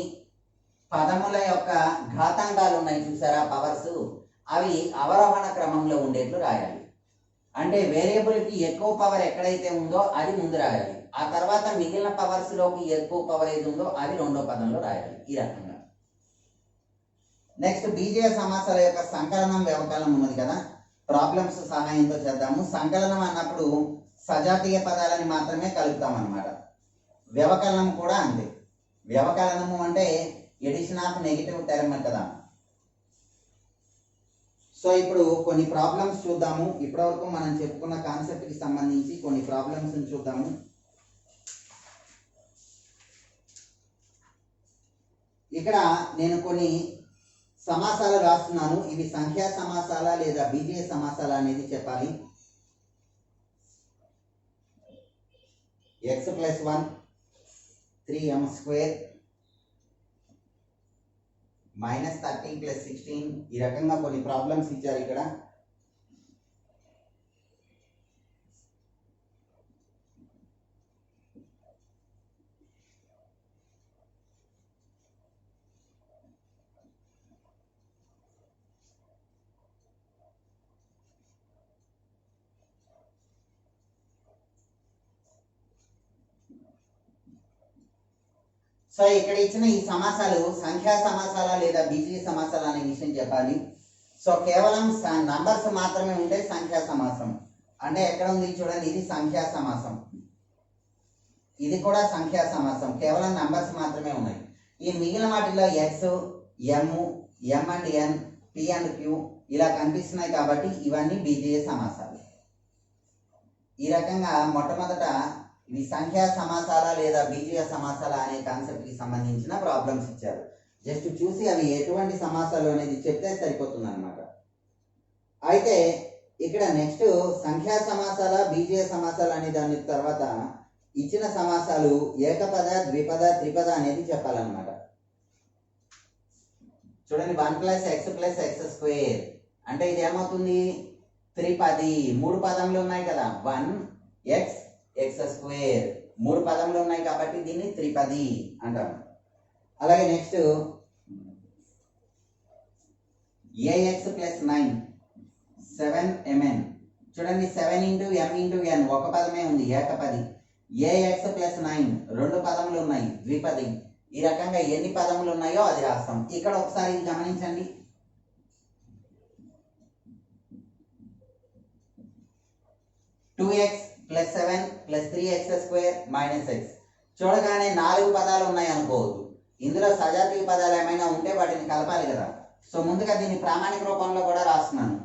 పదముల యొక్క ఘాతాంకాలు ఉన్నాయి చూసారా, పవర్స్, అవి అవరోహణ క్రమంలో ఉండేట్లు రాయాలి. అంటే వేరియబుల్కి ఎక్కువ పవర్ ఎక్కడైతే ఉందో అది ముందు రాయాలి. ఆ తర్వాత మిగిలిన పవర్స్లోకి ఎక్కువ పవర్ ఏది ఉందో అది రెండో పదంలో రాయాలి. ఈ రకంగా. నెక్స్ట్ బీజీయ సమాసాల యొక్క సంకలనం వ్యవకలనం ఉన్నది కదా, ప్రాబ్లమ్స్ సహాయంతో చేద్దాము. సంకలనం అన్నప్పుడు సజాతీయ పదాలని మాత్రమే కలుపుతాం అన్నమాట. వ్యవకలనం కూడా అంతే. వ్యవకలనము అంటే ఎడిషన్ ఆఫ్ నెగిటివ్ టర్మ్ కదా. సో ఇప్పుడు కొన్ని ప్రాబ్లమ్స్ చూద్దాము. ఇప్పటివరకు మనం చెప్పుకున్న కాన్సెప్ట్కి సంబంధించి కొన్ని ప్రాబ్లమ్స్ చూద్దాము. ఇక్కడ నేను కొన్ని సమాసాలు రాస్తున్నాను. ఇవి సంఖ్యా సమాసాల లేదా బీజీయ సమాసాల అనేది చెప్పాలి. X plus 1 3m square minus 13 plus 16. ఈ రకంగా కొన్ని ప్రాబ్లమ్స్ ఇచ్చారు ఇక్కడ. సో ఇక్కడ ఇచ్చిన ఈ సమాసాలు సంఖ్యా సమాసాల లేదా బీజీయ సమాసాల అనే విషయం చెప్పాలి. సో కేవలం నంబర్స్ మాత్రమే ఉంటే సంఖ్యా సమాసం. అంటే ఎక్కడ ఉంది చూడండి, ఇది సంఖ్యా సమాసం, ఇది కూడా సంఖ్యా సమాసం, కేవలం నంబర్స్ మాత్రమే ఉన్నాయి. ఈ మిగిలిన వాటిలో x, m, m and n, p and q ఇలా కనిపిస్తున్నాయి కాబట్టి ఇవన్నీ బీజీయ సమాసాలు. ఈ రకంగా మొట్టమొదట ఇవి సంఖ్యా సమాసాల లేదా బీజీయ సమాసాల అనే కాన్సెప్ట్ కి సంబంధించిన ప్రాబ్లమ్స్ ఇచ్చారు. జస్ట్ చూసి అవి ఎటువంటి సమాసాలు అనేది చెప్తే సరిపోతుంది అనమాట. అయితే ఇక్కడ నెక్స్ట్ సంఖ్యా సమాసాల బీజీయ సమాసాలు అనే దాని తర్వాత ఇచ్చిన సమాసాలు ఏకపద, ద్విపద, త్రిపద అనేది చెప్పాలన్నమాట. చూడండి, 1 + x + x స్క్వేర్ అంటే ఇది ఏమవుతుంది, త్రిపది. 3 పదములు ఉన్నాయి కదా, 1x x స్క్వేర్ 3 పదములు ఉన్నాయి కాబట్టి దీన్ని త్రిపది అంటాం. అలాగే నెక్స్ట్ ax + 9 7mn. చూడండి, 7 × m × n ఒక పదమే ఉంది, ఏకపది. ax + 9 2 పదములు ఉన్నాయి, ద్విపది. ఈ రకంగా ఎన్ని పదములు ఉన్నాయో అది రాస్తాం. ఇక్కడ ఒకసారి గమనించండి, 2x + 7 + 3x స్క్వేర్ - x. చూడగానే 4 పదాలు ఉన్నాయి అనుకోవద్దు. ఇందులో సజాతీయ పదాలు ఏమైనా ఉంటే వాటిని కలపాలి కదా. సో ముందుగా దీన్ని ప్రామాణిక రూపంలో కూడా రాస్తున్నాను.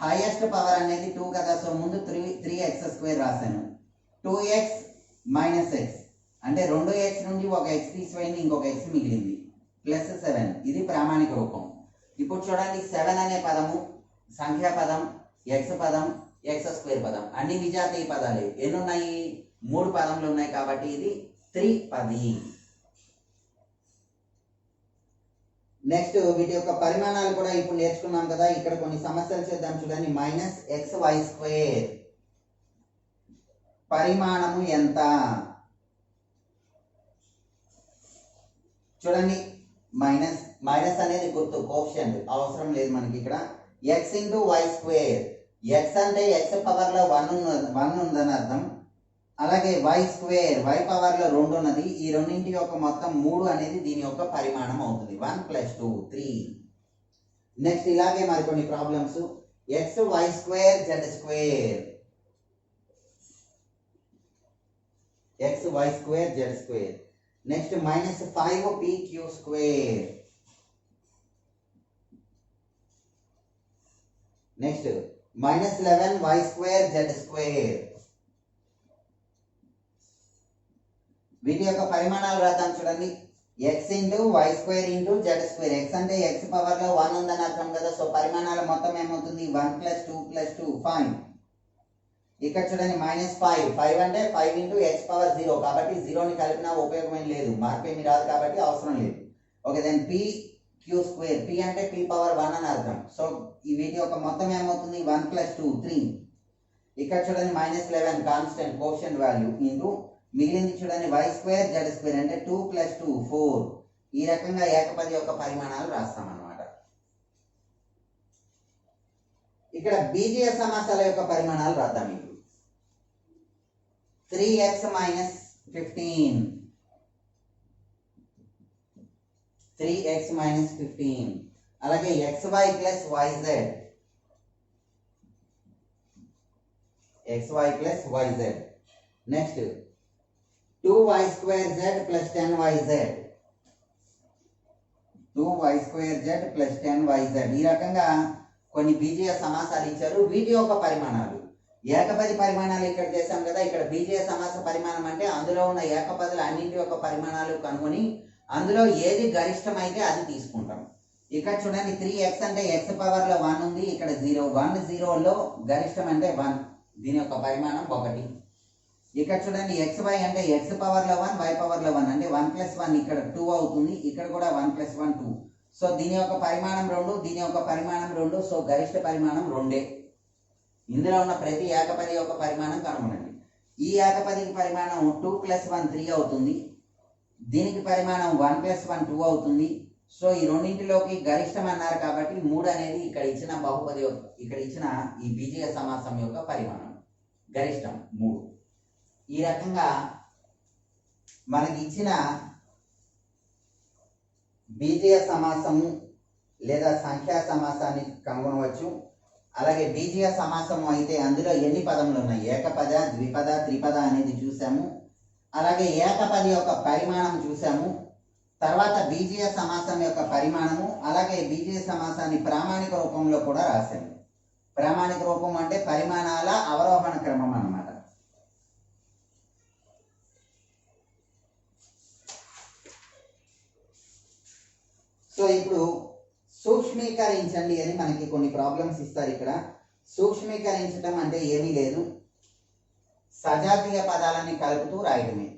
హైయెస్ట్ పవర్ అనేది 2 కదా, సో ముందు 3x స్క్వేర్ రాశాను. 2x - x అంటే 2x నుండి ఒక x తీసిపోయింది, ఇంకొక x మిగిలింది, +7. ఇది ప్రామాణిక రూపం. ఇప్పుడు చూడండి, 7 అనే పదము సంఖ్యా పదం, x పదం, x స్క్వేర్ పదం అన్ని విజాతీయ పదాలే. ఎన్ని ఉన్నాయి, 3 పదములు ఉన్నాయి కాబట్టి ఇది త్రిపది. నెక్స్ట్ వీటి యొక్క పరిమాణాలు కూడా ఇప్పుడు నేర్చుకున్నాం కదా. ఇక్కడ కొన్ని సమస్యలు చేద్దాం చూడండి. -xy² పరిమాణము ఎంత? చూడండి, మైనస్ అనేది గుర్తు, కోఎఫిషియంట్ అవసరం లేదు మనకి. ఇక్కడ x × y². x అంటే x పవర్ లో 1 ఉందని అర్థం. అలాగే y² y పవర్ లో 2 ఉన్నది. ఈ రెండింటి యొక్క మొత్తం 3 అనేది దీని యొక్క పరిమాణం అవుతుంది. 1 + 2 3. నెక్స్ట్ ఇలాగే మరికొన్ని problems. xy² z². xy² z². Next -5pq². Next -11y² z². వీటి యొక్క పరిమాణాలు రాద్దాం చూడండి. x × y² × z². x అంటే x పవర్ లో 1 ఉందని అర్థం కదా. సో పరిమాణాల మొత్తం ఏమవుతుంది, 1 + 2 + 2 5. ఇక్కడ చూడండి, -5 అంటే 5 × x పవర్ 0 కాబట్టి 0ని కలిపినా ఉపయోగం లేదు, మార్పేమి రాదు కాబట్టి అవసరం లేదు. Okay, then pq². p అంటే p పవర్ 1 అని అర్థం. సో ఈ వీటి యొక్క మొత్తం ఏమవుతుంది, 1 + 2 3. ఇక్కడ చూడండి, -11 కాన్స్టెంట్ కోఎఫిషియంట్ వాల్యూ ఇంటూ మిగిలింది చూడండి y² z² అంటే 2 + 2 4. ఈ రకంగా ఏకపది యొక్క పరిమాణాలు రాస్తాం అన్నమాట. ఇక్కడ బీజీయ సమాసాల యొక్క పరిమాణాలు రాద్దాం. ఇప్పుడు 3x - 15 3x - 15. అలాగే xy + yz xy + yz. Next 2y² z + 10yz 2y² z + 10yz. ఈ రకంగా కొన్ని బీజీయ సమాసాలు ఇచ్చారు. వీటి యొక్క పరిమాణాలు ఏకపది పరిమాణాలు ఇక్కడ చేశాం కదా. ఇక్కడ బీజీయ సమాస పరిమాణం అంటే అందులో ఉన్న ఏకపదుల అన్నింటి యొక్క పరిమాణాలు కనుగొని అందులో ఏది గరిష్టమైతే అది తీసుకుంటాం. ఇక్కడ చూడండి, 3x అంటే x పవర్ లో 1 ఉంది, ఇక్కడ 0 1 0లో గరిష్టం అంటే 1. దీని యొక్క పరిమాణం 1. ఇక్కడ చూడండి xy అంటే x పవర్లో 1 y పవర్లో 1 అంటే 1 + 1 ఇక్కడ 2 అవుతుంది, ఇక్కడ కూడా 1 + 1 2. సో దీని యొక్క పరిమాణం 2, దీని యొక్క పరిమాణం 2. సో గరిష్ట పరిమాణం 2. ఇందులో ఉన్న ప్రతి ఏకపది యొక్క పరిమాణం కనుగొనండి. ఈ ఏకపదికి పరిమాణం 2 + 1 3 అవుతుంది, దీనికి పరిమాణం 1 + 1 2 అవుతుంది. సో ఈ రెండింటిలోకి గరిష్టం అన్నారు కాబట్టి 3 అనేది ఇక్కడ ఇచ్చిన బహుపది ఇక్కడ ఇచ్చిన ఈ బీజీయ సమాసం యొక్క పరిమాణం గరిష్టం 3. ఈ రకంగా మనకి ఇచ్చిన బీజీయ సమాసము లేదా సంఖ్యా సమాసాన్ని కనుగొనవచ్చు. అలాగే బీజీయ సమాసము అయితే అందులో ఎన్ని పదములు ఉన్నాయి, ఏకపద, ద్విపద, త్రిపద అనేది చూసాము. అలాగే ఏకపది యొక్క పరిమాణం చూసాము. తర్వాత బీజీయ సమాసం యొక్క పరిమాణము, అలాగే బీజీయ సమాసాన్ని ప్రామాణిక రూపంలో కూడా రాశాము. ప్రామాణిక రూపం అంటే పరిమాణాల అవరోహణ క్రమం అన్నమాట. సో ఇప్పుడు సూక్ష్మీకరించండి అని మనకి కొన్ని ప్రాబ్లమ్స్ ఇస్తారు. ఇక్కడ సూక్ష్మీకరించడం అంటే ఏమీ లేదు, సజాతీయ పదాలని కలుపుతూ రాయడమే.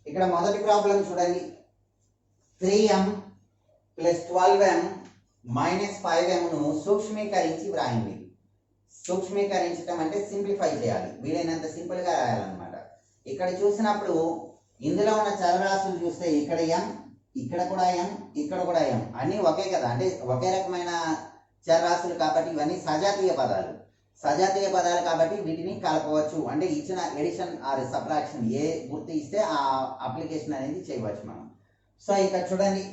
ఇక్కడ మొదటి ప్రాబ్లం చూడండి. 3m + 12m - 5mను సూక్ష్మీకరించి వ్రాయండి. సూక్ష్మీకరించడం అంటే సింప్లిఫై చేయాలి, వీలైనంత సింపుల్గా రాయాలన్నమాట. ఇక్కడ చూసినప్పుడు ఇందులో ఉన్న చలరాశులు చూస్తే ఇక్కడ m, ఇక్కడ కూడా m, ఇక్కడ కూడా m, అన్నీ ఒకే కదా, అంటే ఒకే రకమైన చలరాశులు కాబట్టి ఇవన్నీ సజాతీయ పదాలు. సజాతీయ పదాలు కాబట్టి వీటిని కలపవచ్చు, అంటే ఇచ్చిన ఎడిషన్ ఆర్ సబ్ట్రాక్షన్ ఏ గుర్తు ఇస్తే ఆ అప్లికేషన్ అనేది చేయవచ్చు మనం. సో ఇక్కడ చూడండి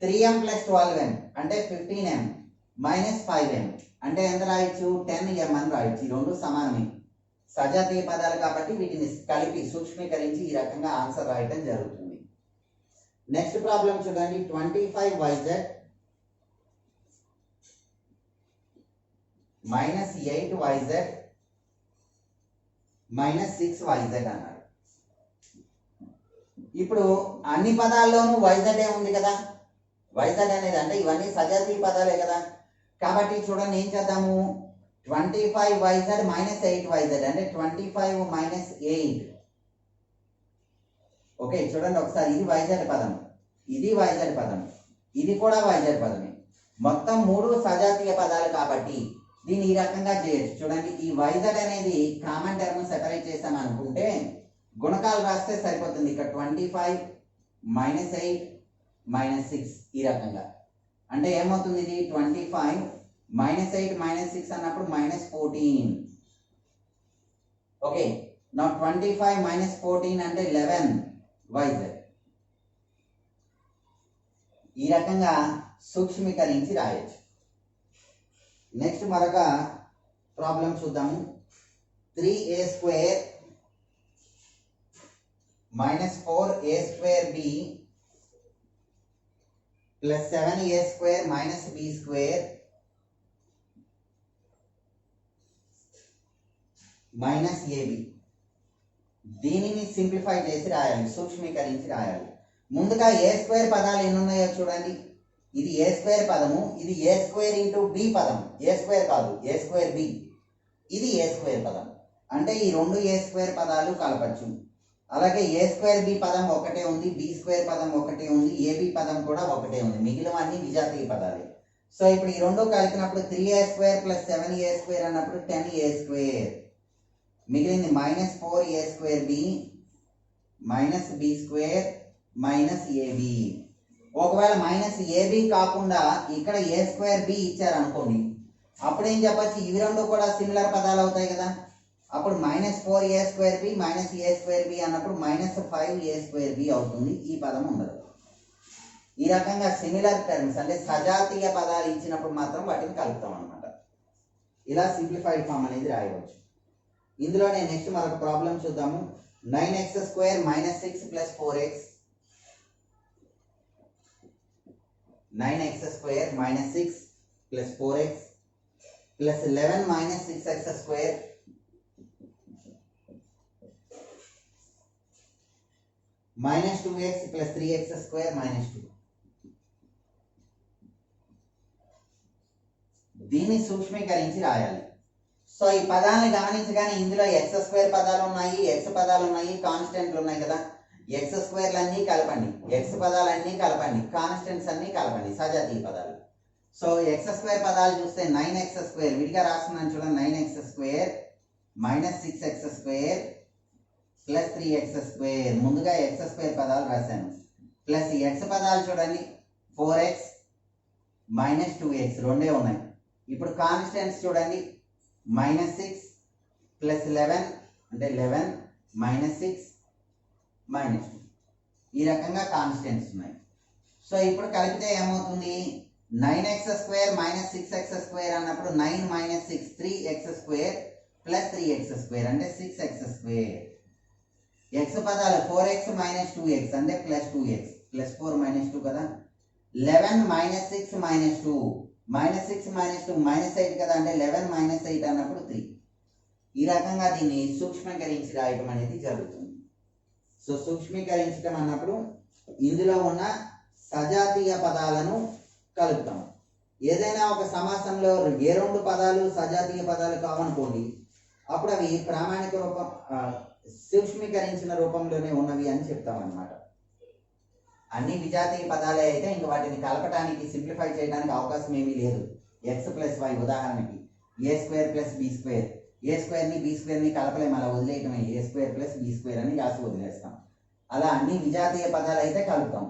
3m + 12m అంటే 15m - 5m అంటే ఎంత రాయొచ్చు, 10m అని రాయొచ్చు. ఈ రెండు సమానమే, సజాతీయ పదాలు కాబట్టి వీటిని కలిపి సూక్ష్మీకరించి ఈ రకంగా ఆన్సర్ రాయటం జరుగుతుంది. నెక్స్ట్ ప్రాబ్లం చూడండి. 25yz - 8yz - 6yz అన్నాడు. ఇప్పుడు అన్ని పదాల్లోనూ yz ఉంది కదా, yz అనేది అంటే ఇవన్నీ సజాతీయ పదాలే కదా. కాబట్టి చూడండి ఏం చేద్దాము, 25yz - 8yz అంటే 25 - 8. ఓకే చూడండి ఒకసారి, ఇది yz పదం, ఇది yz పదం, ఇది కూడా yz పదమే. మొత్తం 3 సజాతీయ పదాలు కాబట్టి దీన్ని ఈ రకంగా చేయొచ్చు. చూడండి ఈ yz అనేది కామన్ టర్మ్ సెపరేట్ చేసాం అనుకుంటే గుణకాలు రాస్తే సరిపోతుంది. ఇక్కడ 25 - 8 - 6 ఈ రకంగా అంటే ఏమవుతుంది, ఇది 25 - 8 - 6 అన్నప్పుడు -14. ఓకే నా 25 - 14 అంటే 11 yz. ఈ రకంగా సూక్ష్మీకరించి రాయొచ్చు. నెక్స్ట్ మరొక ప్రాబ్లం చూద్దాము. 3a² - 4a²b + 7a² - b² - ab. దీనిని సింప్లిఫై చేసి రాయాలి, సూక్ష్మీకరించి రాయాలి. ముందుగా a² పదాలు ఎన్ని ఉన్నాయో చూడండి. ఇది a² పదము, ఇది a² × b పదం, a² కాదు a²b, ఇది a² పదం. అంటే ఈ రెండు a² పదాలు కలపచ్చు. అలాగే a²b పదం ఒకటే ఉంది, b² పదం ఒకటే ఉంది, ab పదం కూడా ఒకటే ఉంది, మిగిలినవన్నీ విజాతీయ పదాలే. సో ఇప్పుడు ఈ రెండు కలిపినప్పుడు 3a² + 7a² అన్నప్పుడు 10a², మిగిలింది -4a²b - b² - ab. ఒకవేళ -ab కాకుండా ఇక్కడ a²b ఇచ్చారనుకోండి, అప్పుడు ఏం చెప్పచ్చు, ఇవి రెండు కూడా సిమిలర్ పదాలు అవుతాయి కదా. అప్పుడు -4a²b - a²b అన్నప్పుడు -5a²b అవుతుంది, ఈ పదం ఉండదు. ఈ రకంగా సిమిలర్ టర్మ్స్ అంటే సజాతీయ పదాలు ఇచ్చినప్పుడు మాత్రం వాటిని కలుపుతాం అనమాట. ఇలా సింప్లిఫైడ్ ఫామ్ అనేది రాయవచ్చు. ఇందులోనే నెక్స్ట్ మరొక ప్రాబ్లం చూద్దాము. 9x² - 6 + 4x 9x² - 6 + 4x plus 11 minus 6x square minus 2x plus 3x square minus 2. దీన్ని సూక్ష్మీకరించి రాయాలి. సో ఈ పదాలను గమనించగానే ఇందులో x స్క్వేర్ పదాలు ఉన్నాయి, x పదాలు ఉన్నాయి, కాన్స్టెంట్లు ఉన్నాయి కదా. x స్క్వేర్లు అన్నీ కలపండి, x పదాలు అన్నీ కలపండి, కాన్స్టెంట్స్ అన్నీ కలపండి, సజాతీయ పదాలు. సో x స్క్వేర్ పదాలు చూస్తే 9x స్క్వేర్ విడిగా రాస్తున్నాను చూడండి. 9x square minus 6x square plus 3x square. ముందుగా x స్క్వేర్ పదాలు రాశాను. ప్లస్ x పదాలు చూడండి 4x మైనస్ 2x రెండే ఉన్నాయి. ఇప్పుడు కాన్స్టెంట్స్ చూడండి మైనస్ 6 ప్లస్ 11 అంటే 11 మైనస్ 6 మైనస్ 2. ఈ రకంగా కాన్స్టెంట్స్ ఉన్నాయి. సో ఇప్పుడు కలిపితే ఏమవుతుంది? 9x square minus 6x square అన్నప్పుడు 9 minus 6 3x square plus 3x square అంటే 6x స్క్వేర్. x పదాలు 4x మైనస్ 2x అంటే ప్లస్ 2x ప్లస్ 4 మైనస్ 2 కదా. 11 minus 6 minus 2 minus 6 minus 2 minus 8 కదా, అంటే 11 మైనస్ 8 అన్నప్పుడు 3. ఈ రకంగా దీన్ని సూక్ష్మీకరించి రాయడం అనేది జరుగుతుంది. సో సూక్ష్మీకరించడం అన్నప్పుడు ఇందులో ఉన్న సజాతీయ పదాలను కలుపుతాం. ఏదైనా ఒక సమాసంలో ఏ రెండు పదాలు సజాతీయ పదాలు కావనుకోండి, అప్పుడు అవి ప్రామాణిక రూపం సూక్ష్మీకరించిన రూపంలోనే ఉన్నవి అని చెప్తాం అన్నమాట. అన్ని విజాతీయ పదాలే అయితే ఇంక వాటిని కలపడానికి సింప్లిఫై చేయడానికి అవకాశం ఏమీ లేదు. ఎక్స్ ప్లస్ వై ఉదాహరణకి ఏ స్క్వేర్ ప్లస్ బి స్క్వేర్, ఏ స్క్వేర్ని బి స్క్వేర్ని కలపలేము, అలా వదిలేయటమే. ఏ స్క్వేర్ ప్లస్ బి స్క్వేర్ అని రాసి వదిలేస్తాం. అలా అన్ని విజాతీయ పదాలు అయితే కలుపుతాం.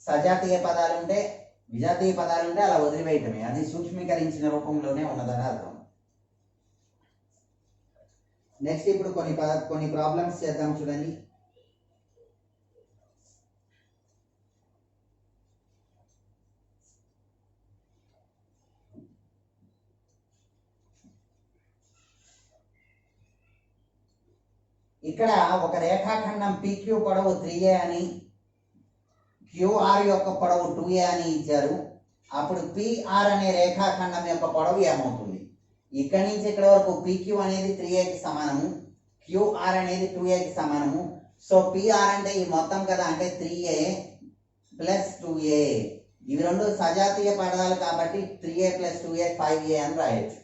సజాతీయ పదాలు ఉంటే విజాతీయ పదాలు ఉంటే అలా వదిలివేయటమే. అది సూక్ష్మీకరించిన రూపంలోనే ఉన్నదని అర్థం. నెక్స్ట్ ఇప్పుడు కొన్ని ప్రాబ్లమ్స్ చేద్దాం చూడండి. ఇక్కడ ఒక రేఖాఖండం PQ పొడవు 3a అని, QR యొక్క పొడవు 2a అని ఇచ్చారు. అప్పుడు PR అనే రేఖాఖండం యొక్క పొడవు ఏమవుతుంది? ఇక్కడి నుంచి ఇక్కడ వరకు PQ అనేది 3aకి సమానము, QR అనేది 2aకి సమానము. సో PR అంటే ఈ మొత్తం కదా, అంటే 3a ప్లస్ 2a. ఇవి రెండు సజాతీయ పదాలు కాబట్టి 3a ప్లస్ 2a 5a అని రాయొచ్చు.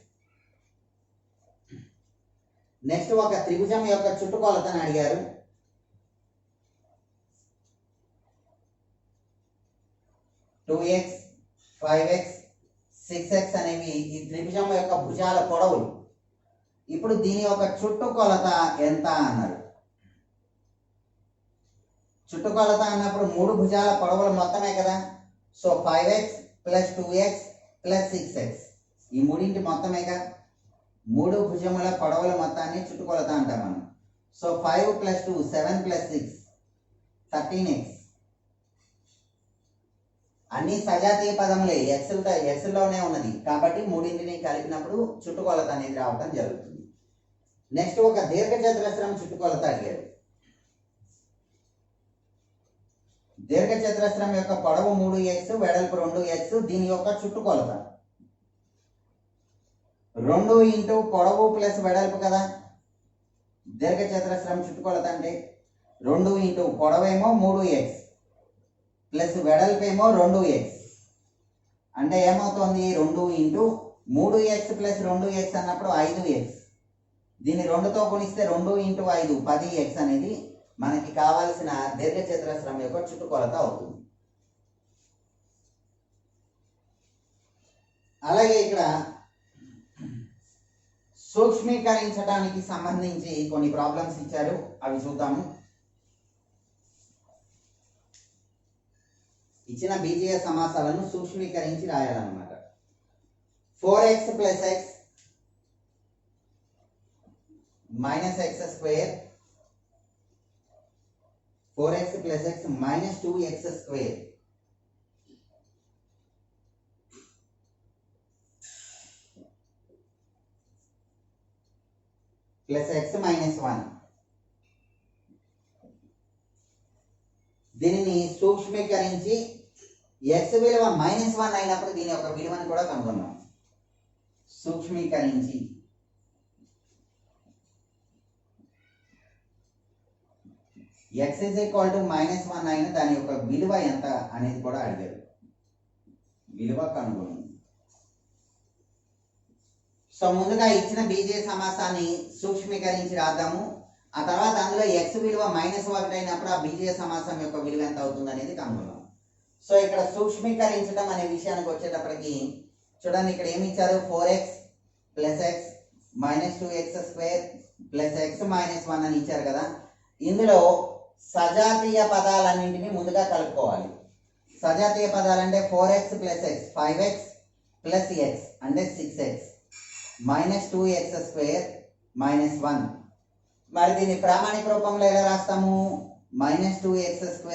నెక్స్ట్ ఒక త్రిభుజం యొక్క చుట్టుకొలతను అడిగారు. టూ ఎక్స్ 5x 6x అనేవి ఈ త్రిభుజం యొక్క భుజాల పొడవులు. ఇప్పుడు దీని యొక్క చుట్టుకొలత ఎంత అన్నారు. చుట్టుకొలత అన్నప్పుడు మూడు భుజాల పొడవుల మొత్తమే కదా. So 5x plus 2x plus 6x ఈ మూడింటి మొత్తమేగా. మూడు భుజముల పొడవుల మొత్తాన్ని చుట్టుకొలత అంటాం మనం. So 5 plus 2 7 plus 6 13x. అన్ని సజాతీయ పదములే, ఎక్స్లోనే ఉన్నది కాబట్టి మూడింటిని కలిపినప్పుడు చుట్టుకొలత అనేది రావటం జరుగుతుంది. నెక్స్ట్ ఒక దీర్ఘచతురస్రం చుట్టుకొలత అడిగారు. దీర్ఘచతురస్రం యొక్క పొడవు 3x వెడల్పు 2x. దీని యొక్క చుట్టుకొలత 2 ఇంటూ పొడవు ప్లస్ వెడల్పు కదా. దీర్ఘచతురస్రం చుట్టుకొలత అంటే 2 ఇంటూ పొడవేమో 3x ప్లస్ వెడల్పేమో 2x. అంటే ఏమవుతుంది? 2 ఇంటూ 3x ప్లస్ 2x అన్నప్పుడు 5x. దీన్ని 2తో గుణిస్తే 2 ఇంటూ 5 10x అనేది మనకి కావాల్సిన దీర్ఘచతురస్రం యొక్క చుట్టుకొలత అవుతుంది. అలాగే ఇక్కడ సూక్ష్మీకరించడానికి సంబంధించి కొన్ని ప్రాబ్లమ్స్ ఇచ్చారు, అవి చూద్దాము. ఇచ్చిన బీజీయ సమాసాలను సూక్ష్మీకరించి రాయాలన్నమాట. 4x plus x minus x square, 4x plus x minus 2x square plus x minus 1. దీనిని సూక్ష్మీకరించి x విలువ -1 అయినప్పుడు దీని యొక్క విలువను కూడా కనుగొన్నాం. సూక్ష్మీకరించి x is equal to -1 అయిన దాని యొక్క విలువ ఎంత అనేది కూడా అడిగారు. విలువ కనుగొనండి. సో ముందుగా ఇచ్చిన బీజీయ సమాసాన్ని సూక్ష్మీకరించి రాద్దాము. ఆ తర్వాత అందులో x విలువ -1 అయినప్పుడు ఆ బీజీయ సమాసం యొక్క విలువ ఎంత అవుతుంది అనేది కనుగొనాలి. సో ఇక్కడ సూక్ష్మీకరించడం అనే విషయానికి వచ్చేటప్పటికి చూడండి, ఇక్కడ ఏమి ఇచ్చారు, 4x + x - 2x² + x - 1 అని ఇచ్చారు కదా. ఇందులో సజాతీయ పదాలన్నింటినీ ముందుగా కలుపుకోవాలి. సజాతీయ పదాలంటే 4x + x 5x + x అంటే 6x - 2x² - 1. మరి దీన్ని ప్రామాణిక రూపంలో ఎలా రాస్తాము, -2x²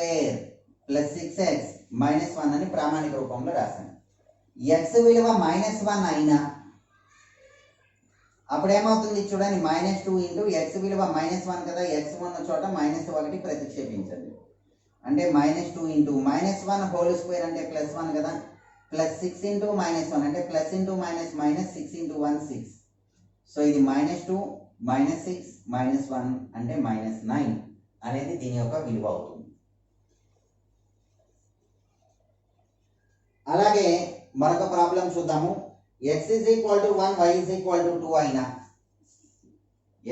+ 6x - 1 అని ప్రామాణిక రూపంలో రాస్తాము. x విలువ -1 అయినా అప్పుడు ఏమవుతుంది చూడండి, -2 x విలువ -1 కదా, x ఉన్న చోట -1 ప్రతిక్షేపించండి. అంటే -2 -1² అంటే +1 కదా, +6 × -1 అంటే +(-) -6 × 1 6. సో ఇది -2 -6 -1 అంటే -9 అనేది దీని యొక్క విలువ అవుతుంది. అలాగే మరొక ప్రాబ్లం చూద్దాము. x is equal to 1 y is equal to 2 అయినా,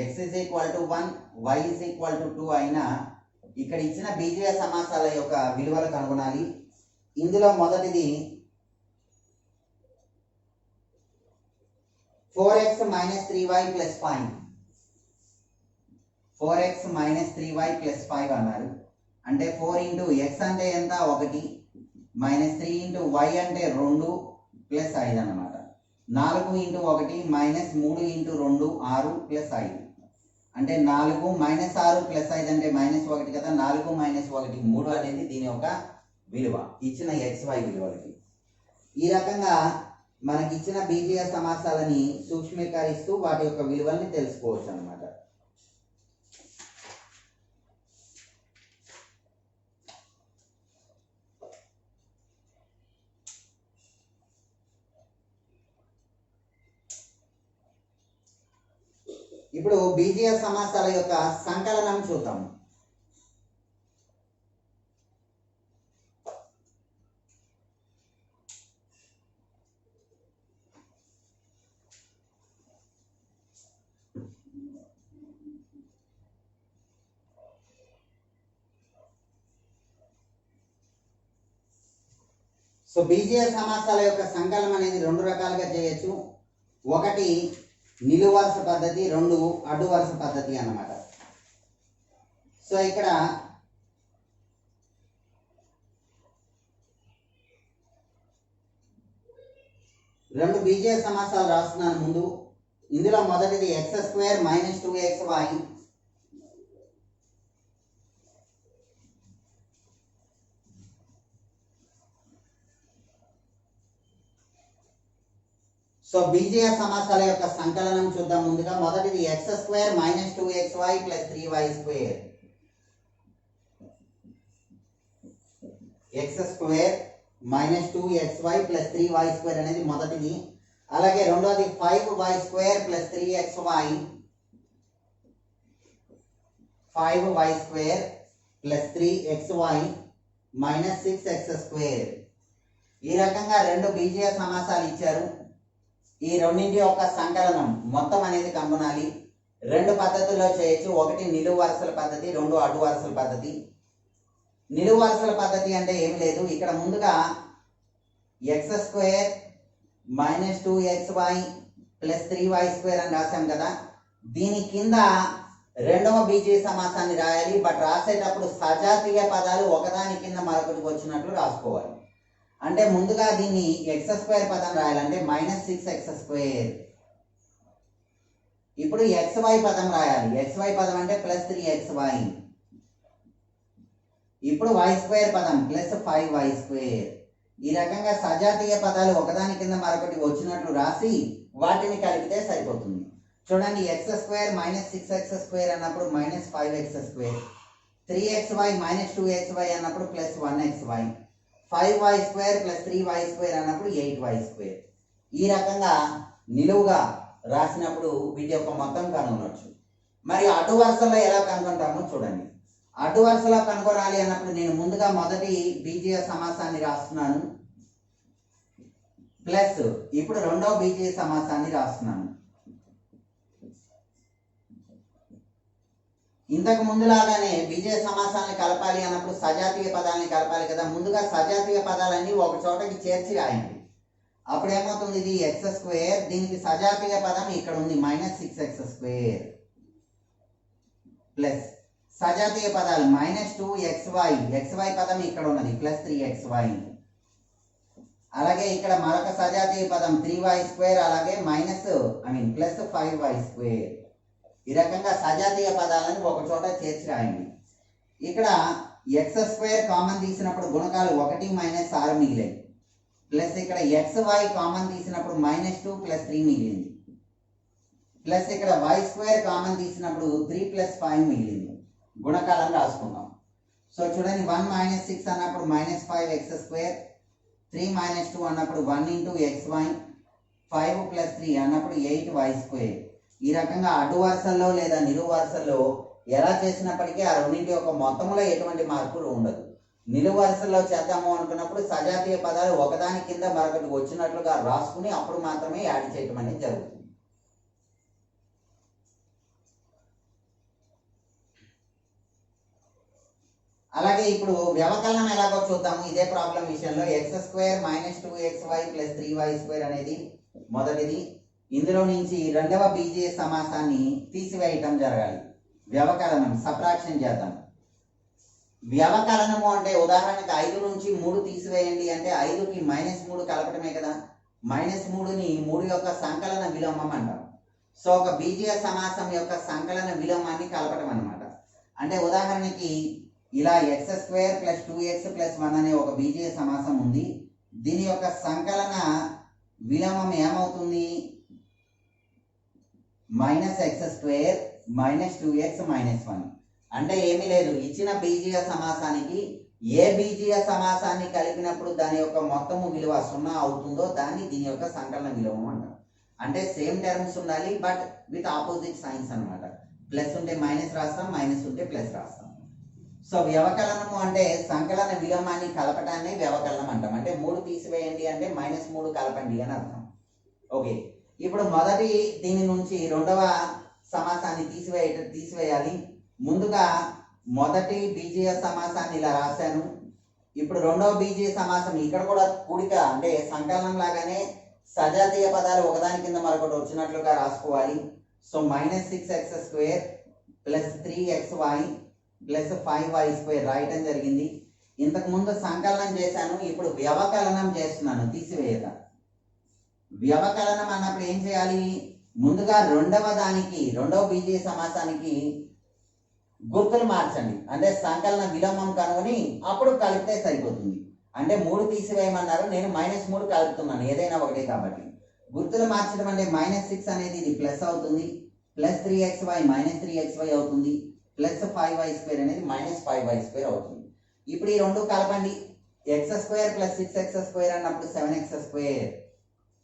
x is equal to 1 y is equal to 2 అయినా ఇక్కడ ఇచ్చిన బీజీయ సమాసాల యొక్క విలువలు కనుగొనాలి. ఇందులో మొదటిది 4x - 3y + 5. 4x - 3y + 5 అన్నారు. అంటే 4 × x అంటే ఎంత, 1 -3 × y అంటే 2 + 5 అన్నమాట. 4 × 1 -3 × 2 6 + 5 అంటే 4 -6 + 5 అంటే -1 కదా. 4 - 1 3 అనేది దీని యొక్క విలువ ఇచ్చిన xy విలువలకి. ఈ రకంగా మనకి ఇచ్చిన బీజీయ సమాసాలని సూక్ష్మీకరిస్తూ వాటి యొక్క విలువల్ని తెలుసుకోవచ్చు అన్నమాట. ఇప్పుడు బీజీయ సమాసాల యొక్క సంకలనం చూద్దాం. సో బీజీయ సమాసాల యొక్క సంకలనం అనేది రెండు రకాలుగా చేయొచ్చు. ఒకటి నిలువు వరుస పద్ధతి, 2 అడ్డు వరుస పద్ధతి అన్నమాట. సో ఇక్కడ రెండు బీజీయ సమాసాలు రాస్తున్నాను ముందు. ఇందులో మొదటిది x² - 2xy సో బీజీయ సమాసాల యొక్క సంకలనం చూద్దాం. ముందుగా మొదటిది x² - 2xy + 3y². x² - 2xy + 3y² అనేది మొదటిది. అలాగే రెండోది 5y² + 3xy 5y² + 3xy - 6x². ఈ రకంగా రెండు బీజీయ సమాసాలు ఇచ్చారు. ఈ రెండింటి యొక్క సంకలనం మొత్తం అనేది కనుగొనాలి. రెండు పద్ధతుల్లో చేయొచ్చు. ఒకటి నిలువు వరుసల పద్ధతి, 2 అడ్డు వరుసల పద్ధతి. నిలువు వరుసల పద్ధతి అంటే ఏమి లేదు, ఇక్కడ ముందుగా x² - 2xy + 3y² అని రాశాం కదా. దీని కింద రెండవ బీజీయ సమాసాన్ని రాయాలి. బట్ రాసేటప్పుడు సజాతీయ పదాలు ఒకదాని కింద మరొకటి వచ్చినట్లు రాసుకోవాలి. అంటే ముందుగా దీన్ని x² పదం రాయాలంటే -6x². ఇప్పుడు xy పదం రాయాలి. xy పదం అంటే +3xy. ఇప్పుడు y² పదం +5y². ఈ రకంగా సజాతీయ పదాలు ఒకదాని కింద మరొకటి వచ్చినట్లు రాసి వాటిని కలిపితే సరిపోతుంది. చూడండి, x² - 6x² అన్నప్పుడు -5x², 3xy - 2xy అన్నప్పుడు +1xy, 5y² + 3y² అన్నప్పుడు 8y². ఈ రకంగా నిలువుగా రాసినప్పుడు వీటి యొక్క మొత్తం కనుగొనవచ్చు. మరి అడ్డు వరుసలో ఎలా కనుగొంటామో చూడండి. అడ్డు వరుసలో కనుగొనాలి అన్నప్పుడు నేను ముందుగా మొదటి బీజీయ సమాసాన్ని రాస్తున్నాను, ప్లస్ ఇప్పుడు రెండవ బీజీయ సమాసాన్ని రాస్తున్నాను. ఇంతకు ముందులాగానే బీజీయ సమాసాన్ని కలపాలి అన్నప్పుడు సజాతీయ పదాలని కలపాలి కదా. ముందుగా సజాతీయ పదాలన్నీ ఒక చోటకి చేర్చి రాయండి. అప్పుడు ఏమవుతుంది, ఇది ఎక్స్ స్క్వేర్, దీనికి సజాతీయ పదం ఇక్కడ ఉంది -6x² ప్లస్ సజాతీయ పదాలు -2xy, xy పదం ఇక్కడ ఉన్నది +3xy. అలాగే ఇక్కడ మరొక సజాతీయ పదం 3y², అలాగే +5y². ఈ రకంగా సజాతీయ పదాలను ఒక చోట చేర్చి రాయండి. ఇక్కడ x² కామన్ తీసినప్పుడు గుణకాలు 1 - 6 మిగిలాయి, ప్లస్ ఇక్కడ xy కామన్ తీసినప్పుడు -2 + 3 మిగిలింది, ప్లస్ ఇక్కడ y² కామన్ తీసినప్పుడు 3 + 5 మిగిలింది. గుణకాలను రాసుకుందాం. సో చూడండి, 1 - 6 అన్నప్పుడు -5x², 3 - 2 అన్నప్పుడు 1 × xy, 5 + 3 అన్నప్పుడు 8y². ఈ రకంగా అడ్డు వరుసల్లో లేదా నిలువు వరుసల్లో ఎలా చేసినప్పటికీ ఆ రెండింటి యొక్క మొత్తంలో ఎటువంటి మార్పులు ఉండదు. నిలువు వరుసల్లో చేద్దాము అనుకున్నప్పుడు సజాతీయ పదాలు ఒకదాని కింద మరొకటి వచ్చినట్లుగా రాసుకుని అప్పుడు మాత్రమే యాడ్ చేయటం అనేది జరుగుతుంది. అలాగే ఇప్పుడు వ్యవకలనం ఎలాగో చూద్దాము. ఇదే ప్రాబ్లం విషయంలో x² -2xy + 3y² అనేది మొదటిది. ఇందులో నుంచి రెండవ బీజీయ సమాసాన్ని తీసివేయటం జరగాలి. వ్యవకలనం, సబ్ట్రాక్షన్ చేద్దాం. వ్యవకలనము అంటే ఉదాహరణకి 5 నుంచి 3 తీసివేయండి అంటే 5కి -3 కలపటమే కదా. -3ని 3 యొక్క సంకలన విలోమం అంటాం. సో ఒక బీజీయ సమాసం యొక్క సంకలన విలోమాన్ని కలపటం అన్నమాట. అంటే ఉదాహరణకి ఇలా x² + 2x + 1 అనే ఒక బీజీయ సమాసం ఉంది. దీని యొక్క సంకలన విలోమం ఏమవుతుంది, -x² - 2x - 1. అంటే ఏమీ లేదు, ఇచ్చిన బీజీయ సమాసానికి ఏ బీజీయ సమాసాన్ని కలిపినప్పుడు దాని యొక్క మొత్తము విలువ 0 అవుతుందో దాన్ని దీని యొక్క సంకలన విలోమం అంటాం. అంటే సేమ్ టర్మ్స్ ఉండాలి, బట్ విత్ ఆపోజిట్ సైన్స్ అన్నమాట. ప్లస్ ఉంటే మైనస్ రాస్తాం, మైనస్ ఉంటే ప్లస్ రాస్తాం. సో వ్యవకలనము అంటే సంకలన విలోమాన్ని కలపటాన్ని వ్యవకలనం అంటాం. అంటే 3 తీసివేయండి అంటే -3 కలపండి అని అర్థం. ఓకే, ఇప్పుడు మొదటి దీని నుంచి రెండవ సమాసాన్ని తీసివేయాలి. ముందుగా మొదటి బీజీయ సమాసాన్ని ఇలా రాశాను. ఇప్పుడు రెండవ బీజీయ సమాసం ఇక్కడ కూడా కూడిక అంటే సంకలనం లాగానే సజాతీయ పదాలు ఒకదాని కింద మరొకటి వచ్చినట్లుగా రాసుకోవాలి. సో -6x² + 3xy + 5y² రాయటం జరిగింది. ఇంతకు ముందు సంకలనం చేశాను, ఇప్పుడు వ్యవకలనం చేస్తున్నాను, తీసివేయక. వ్యవకలనం అన్నప్పుడు ఏం చేయాలి, ముందుగా రెండవ బీజీయ సమాసానికి గుర్తులు మార్చండి. అంటే సంకలన విలోమం కనుగొని అప్పుడు కలిపితే సరిపోతుంది. అంటే 3 తీసివేయమన్నారు, నేను -3 కలుపుతున్నాను, ఏదైనా ఒకటే కాబట్టి. గుర్తులు మార్చడం అంటే -6 అనేది ఇది ప్లస్ అవుతుంది, +3xy -3xy అవుతుంది, +5y² అనేది -5y² అవుతుంది. ఇప్పుడు ఈ రెండు కలపండి. x² + 6x² అన్నప్పుడు 7x²,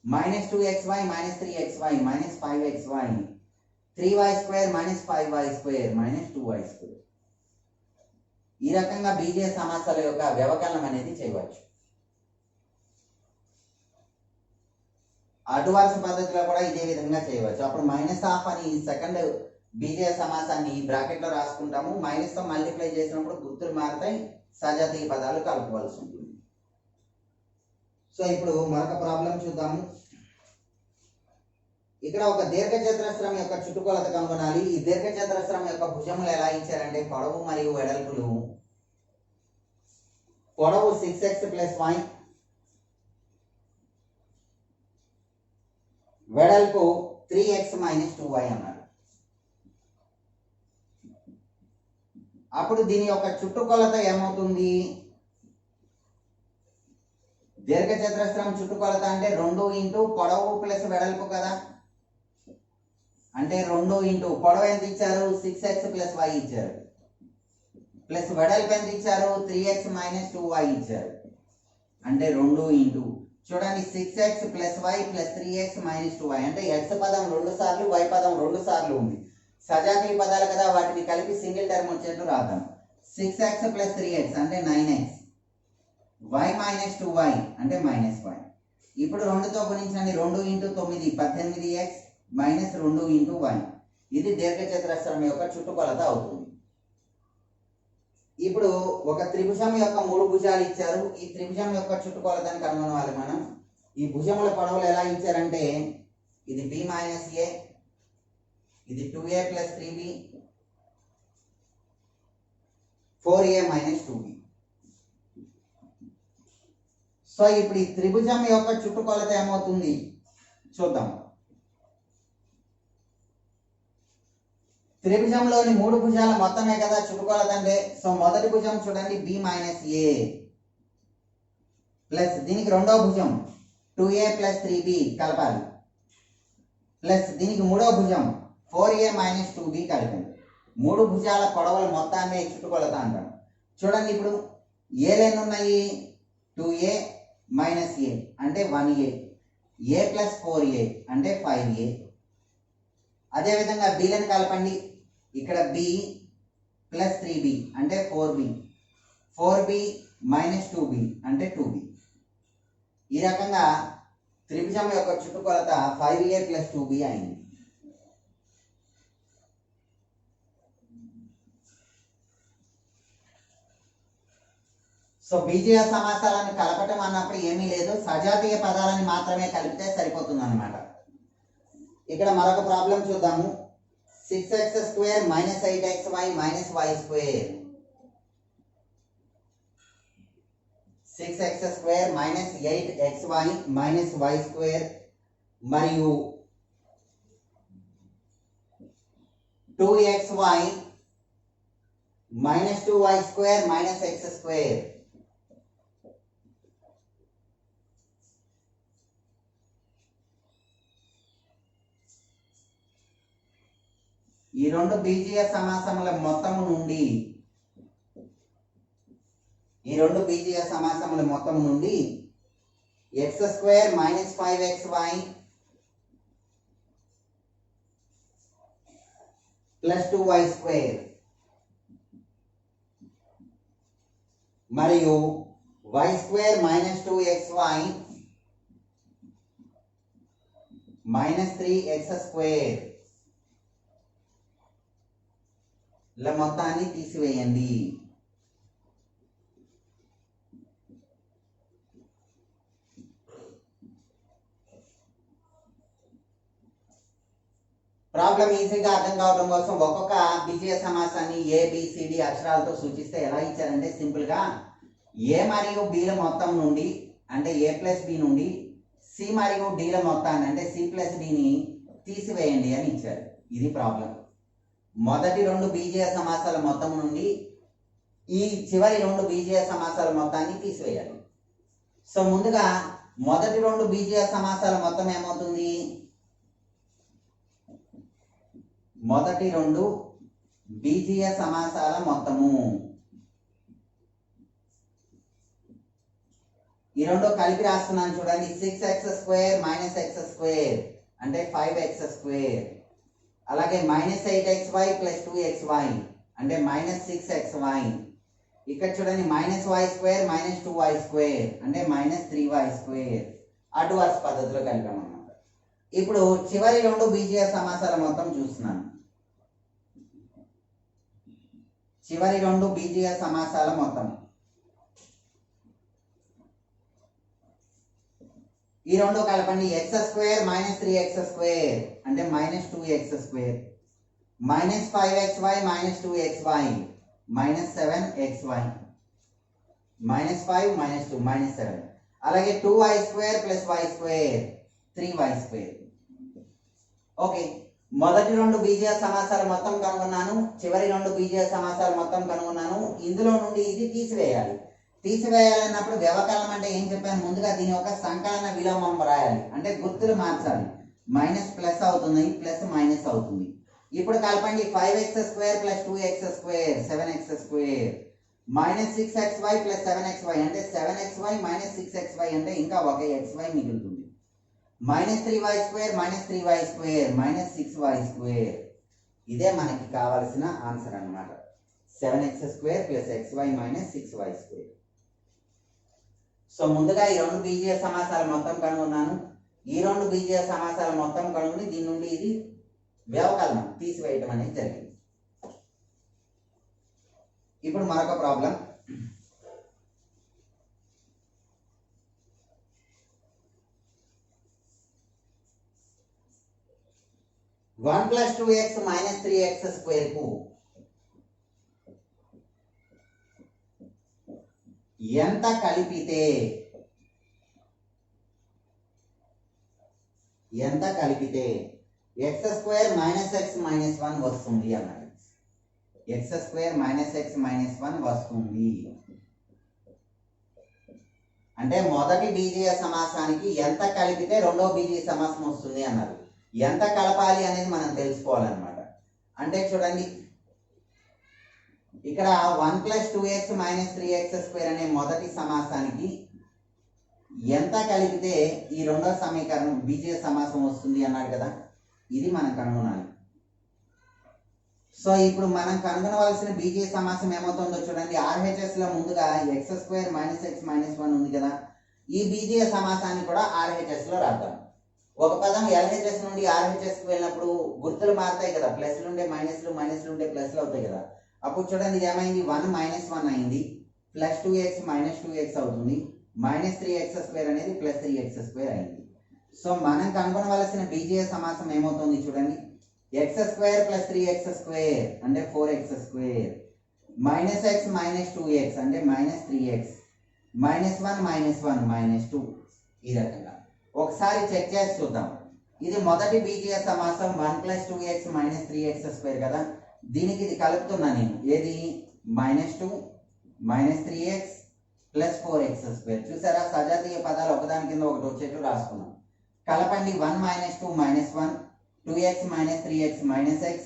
-2xy -3xy -5xy, 3y² -5y² -2y². ఈ రకంగా బీజీయ సమాసాల యొక్క వ్యవకలనం అనేది చేయవచ్చు. అడ్డు వరుస పద్ధతిలో కూడా ఇదే విధంగా చేయవచ్చు. అప్పుడు -1/2 అని సెకండ్ బీజీయ సమాసాన్ని బ్రాకెట్లో రాసుకుంటాము. మైనస్తో మల్టిప్లై చేసినప్పుడు గుర్తులు మారుతాయి, సజాతీయ పదాలు కలుపుకోవాల్సి ఉంటుంది. సో ఇప్పుడు మరొక ప్రాబ్లం చూద్దాము. ఇక్కడ ఒక దీర్ఘచతురస్రం యొక్క చుట్టుకొలత కనుగొనాలి. ఈ దీర్ఘచతురస్రం యొక్క భుజములు ఎలా ఇచ్చారంటే పొడవు మరియు వెడల్పులు. పొడవు 6x + y, వెడల్పు 3x - 2y అన్నారు. అప్పుడు దీని యొక్క చుట్టుకొలత ఏమవుతుంది, దీర్ఘచతురస్రం చుట్టుకొలత అంటే 2 × పొడవు + వెడల్పు కదా. అంటే 2 × పొడవు ఎంత ఇచ్చారు, 6x + y ఇచ్చారు, ప్లస్ వెడల్పు ఎంత ఇచ్చారు, 3x - 2y ఇచ్చారు. అంటే 2 × చూడండి 6x plus why plus 3x minus 2y అంటే x పదం 2 సార్లు y పదం 2 సార్లు ఉంది. సజాతీయ పదాలు కదా, వాటిని కలిపి సింగిల్ టర్మ్ వచ్చేట్టు రాద్దాం. 6x ప్లస్ 3x అంటే 9x, y మైనస్ 2y అంటే మైనస్ y. ఇప్పుడు 2తో గుణించండి. 2 into 9 18x minus 2 into y. ఇది దీర్ఘచతురస్రం యొక్క చుట్టుకొలత అవుతుంది. ఇప్పుడు ఒక త్రిభుజం యొక్క 3 భుజాలు ఇచ్చారు. ఈ త్రిభుజం యొక్క చుట్టుకొలతని కనుగొనాలి మనం. ఈ భుజముల పొడవులు ఎలా ఇచ్చారంటే ఇది b మైనస్ a, ఇది 2a plus 3b, 4a minus 2b. So ఇప్పుడు ఈ త్రిభుజం యొక్క చుట్టుకొలత ఏమవుతుంది చూద్దాం. త్రిభుజంలోని 3 భుజాల మొత్తమే కదా చుట్టుకొలత అంటే. సో మొదటి భుజం చూడండి b మైనస్ a ప్లస్ దీనికి రెండో భుజం 2a ప్లస్ 3b కలపాలి, ప్లస్ దీనికి మూడో భుజం 4a మైనస్ 2b కలిపండి. 3 భుజాల పొడవుల మొత్తాన్ని చుట్టుకొలత అంటాం. చూడండి ఇప్పుడు ఏలు ఎన్ని ఉన్నాయి? 2a మైనస్ a అంటే 1a, a ప్లస్ 4a అంటే 5a. అదేవిధంగా బీలను కలపండి. ఇక్కడ b ప్లస్ 3b అంటే 4b, 4b మైనస్ 2b అంటే 2b. ఈ రకంగా త్రిభుజం యొక్క చుట్టుకొలత 5a ప్లస్ 2b అయింది. సో బీజీయ సమాసాలను కలపటం అన్నప్పుడు ఏమీ లేదు, సజాతీయ పదాలని మాత్రమే కలిపితే సరిపోతుంది అన్నమాట. ఇక్కడ మరొక ప్రాబ్లం చూద్దాము. 6x square minus 8xy minus y square. 6x square minus 8xy minus y square మరియు 2xy minus 2y square minus x square. ఈ రెండు బీజీయ సమాసముల మొత్తము నుండి x square minus 5xy plus 2y square మరియు y square minus 2xy minus 3x square ల మొత్తాన్ని తీసివేయండి. ప్రాబ్లం ఈజీగా అర్థం కావడం కోసం ఒక్కొక్క బీజీయ సమాసాన్ని ABCD అక్షరాలతో సూచిస్తే ఎలా ఇచ్చారంటే సింపుల్ గా A మరియు B ల మొత్తం నుండి అంటే A ప్లస్ B నుండి C మరియు D ల మొత్తాన్ని అంటే C ప్లస్ Dని తీసివేయండి అని ఇచ్చారు. ఇది ప్రాబ్లం. మొదటి 2 బీజీయ సమాసాల మొత్తం నుండి ఈ చివరి 2 బీజీయ సమాసాల మొత్తాన్ని తీసివేయాలి. సో ముందుగా మొదటి 2 బీజీయ సమాసాల మొత్తం ఏమవుతుంది? మొదటి 2 బీజీయ సమాసాల మొత్తము ఈ రెండు కలిపి రాస్తున్నాను చూడండి. 6x square minus x square అంటే 5x స్క్వేర్, అలాగే మైనస్ 8xy ప్లస్ 2xy అంటే మైనస్ 6xy. ఇక్కడ చూడండి minus y square minus 2y square అంటే మైనస్ 3y స్క్వేర్. అటు వరుస పద్ధతిలో కలిపామన్నమాట. ఇప్పుడు చివరి 2 బీజీయ సమాసాల మొత్తం చూస్తున్నాను. చివరి 2 బీజీయ సమాసాల మొత్తం ఈ రెండు కలపండి. x square minus 3x square అంటే minus 2x square, minus 5xy minus 2xy minus 7xy, minus 5 minus 2 minus 7, అలాగే 2y square plus y square 3y square. Okay, మొదటి 2 బీజీయ సమాసాల మొత్తం కనుగొన్నాను, చివరి 2 బీజీయ సమాసాల మొత్తం కనుగొన్నాను. ఇందులో నుండి ఇది తీసివేయాలి. తీసివేయాలన్నప్పుడు వ్యవకలనం అంటే ఏం చెప్పాను? ముందుగా దీని యొక్క సంకలన విలోమం రాయాలి, అంటే గుర్తులు మార్చాలి. మైనస్ ప్లస్ అవుతుంది, ప్లస్ మైనస్ అవుతుంది. ఇప్పుడు కలపండి. 5x square plus 2x square 7x square -6xy + 7xy అంటే 7xy - 6xy అంటే ఇంకా ఒక xy మిగులుతుంది. -3y² - 3y² - 6y². ఇదే మనకి కావాల్సిన ఆన్సర్ అన్నమాట. 7x² + xy - 6y². సో ముందుగా ఈ రెండు బీజీయ సమాసాల మొత్తం కనుగొన్నాను. ఈ రెండు బీజీయ సమాసాల మొత్తం కనుగొని దీని నుండి ఇది వ్యవకలనం తీసివేయటం అనేది జరిగింది. ఇప్పుడు మరొక problem. One plus 2x - 3x² కు ఎంత కలిపితే x² - x - 1 వస్తుంది అన్నది. x² - x - 1 వస్తుంది అంటే మొదటి బీజీయ సమాసానికి ఎంత కలిపితే రెండో బీజీయ సమాసం వస్తుంది అన్నారు. ఎంత కలపాలి అనేది మనం తెలుసుకోవాలన్నమాట. అంటే చూడండి, ఇక్కడ 1 + 2x - 3x² అనే మొదటి సమాసానికి ఎంత కలిపితే ఈ రెండో సమీకరణం బీజీయ సమాసం వస్తుంది అన్నాడు కదా, ఇది మనం కనుగొనాలి. సో ఇప్పుడు మనం కనుగొనవలసిన బీజీయ సమాసం ఏమవుతుందో చూడండి. RHS లో ముందుగా x² - x - 1 ఉంది కదా, ఈ బీజీయ సమాసాన్ని కూడా RHS లో రాద్దాం. ఒక పదం LHS నుండి RHS కి వెళ్ళినప్పుడు గుర్తులు మారుతాయి కదా, ప్లస్లు ఉంటే మైనస్లు, మైనస్లు ఉంటే ప్లస్లు అవుతాయి కదా. అప్పుడు చూడండి ఇది ఏమైంది, 1 - 1 అయింది, +2x - 2x అవుతుంది, -3x² అనేది +3x² అయింది. సో మనం కనుగొనవలసిన బీజీయ సమాసం ఏమవుతుంది చూడండి. x² + 3x² అంటే 4x², -x - 2x అంటే -3x, -1 - 1 -2. ఈ రకంగా ఒకసారి చెక్ చేసి చూద్దాం. ఇది మొదటి బీజీయ సమాసం 1 + 2x - 3x² కదా, దీనికి ఇది కలుపుతున్నా నేను. ఏది -2 - 3x + 4x². చూసారా, సజాతీయ పదాలు ఒకదాని కింద ఒకటి వచ్చేట్టు రాసుకున్నాం. కలపండి. 1 - 2 - 1, 2x - 3x - x,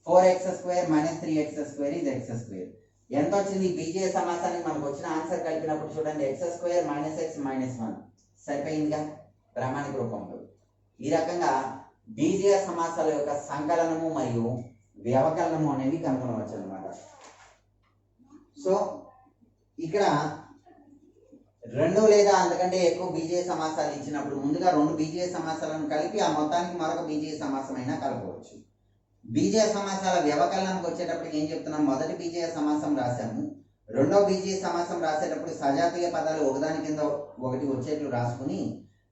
4x² - 3x² is x². ఎంత వచ్చింది బీజీయ సమాసానికి మనకు వచ్చిన ఆన్సర్ కలిపినప్పుడు చూడండి, x² - x - 1 సరిపోయిందిగా ప్రామాణిక రూపంలో. ఈ రకంగా బీజీయ సమాసాల యొక్క సంకలనము మరియు వ్యవకలనము అనేవి కనుగొనవచ్చు అన్నమాట. సో ఇక్కడ రెండు లేదా అంతకంటే ఎక్కువ బీజీయ సమాసాలు ఇచ్చినప్పుడు ముందుగా రెండు బీజీయ సమాసాలను కలిపి ఆ మొత్తానికి మరొక బీజీయ సమాసం అయినా కలపవచ్చు. బీజీయ సమాసాల వ్యవకలనానికి వచ్చేటప్పటికి ఏం చెప్తున్నాం, మొదటి బీజీయ సమాసం రాసాము, రెండో బీజీయ సమాసం రాసేటప్పుడు సజాతీయ పదాలు ఒకదాని కింద ఒకటి వచ్చేట్లు రాసుకుని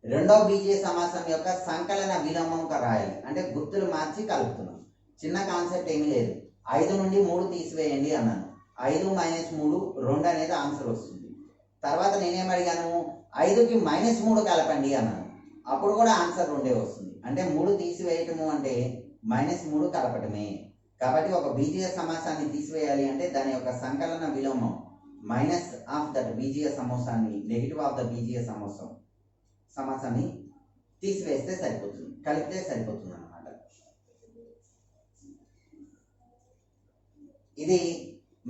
రెండో బీజీయ సమాసం యొక్క సంకలన విలోమంగా రాయాలి. అంటే గుర్తులు మార్చి కలుపుతున్నాం. చిన్న కాన్సెప్ట్ ఏమీ లేదు. 5 నుండి 3 తీసివేయండి అన్నాను, 5 - 3 2 అనేది ఆన్సర్ వస్తుంది. తర్వాత నేనేం అడిగాను, 5కి -3 కలపండి అన్నాను, అప్పుడు కూడా ఆన్సర్ 2 వస్తుంది. అంటే 3 తీసివేయటము అంటే -3 కలపటమే. కాబట్టి ఒక బీజీయ సమాసాన్ని తీసివేయాలి అంటే దాని యొక్క సంకలన విలోమం మైనస్ ఆఫ్ దట్ బీజీయ సమాసాన్ని, నెగిటివ్ ఆఫ్ ద బీజీయ సమాసాన్ని తీసివేస్తే సరిపోతుంది, కలిపితే సరిపోతుంది అన్నమాట. ఇది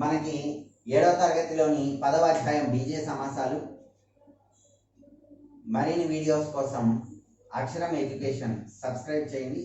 మనకి 7వ తరగతిలోని 10వ అధ్యాయం బీజీయ సమాసాలు. మరిన్ని వీడియోస్ కోసం అక్షరం ఎడ్యుకేషన్ సబ్స్క్రైబ్ చేయండి.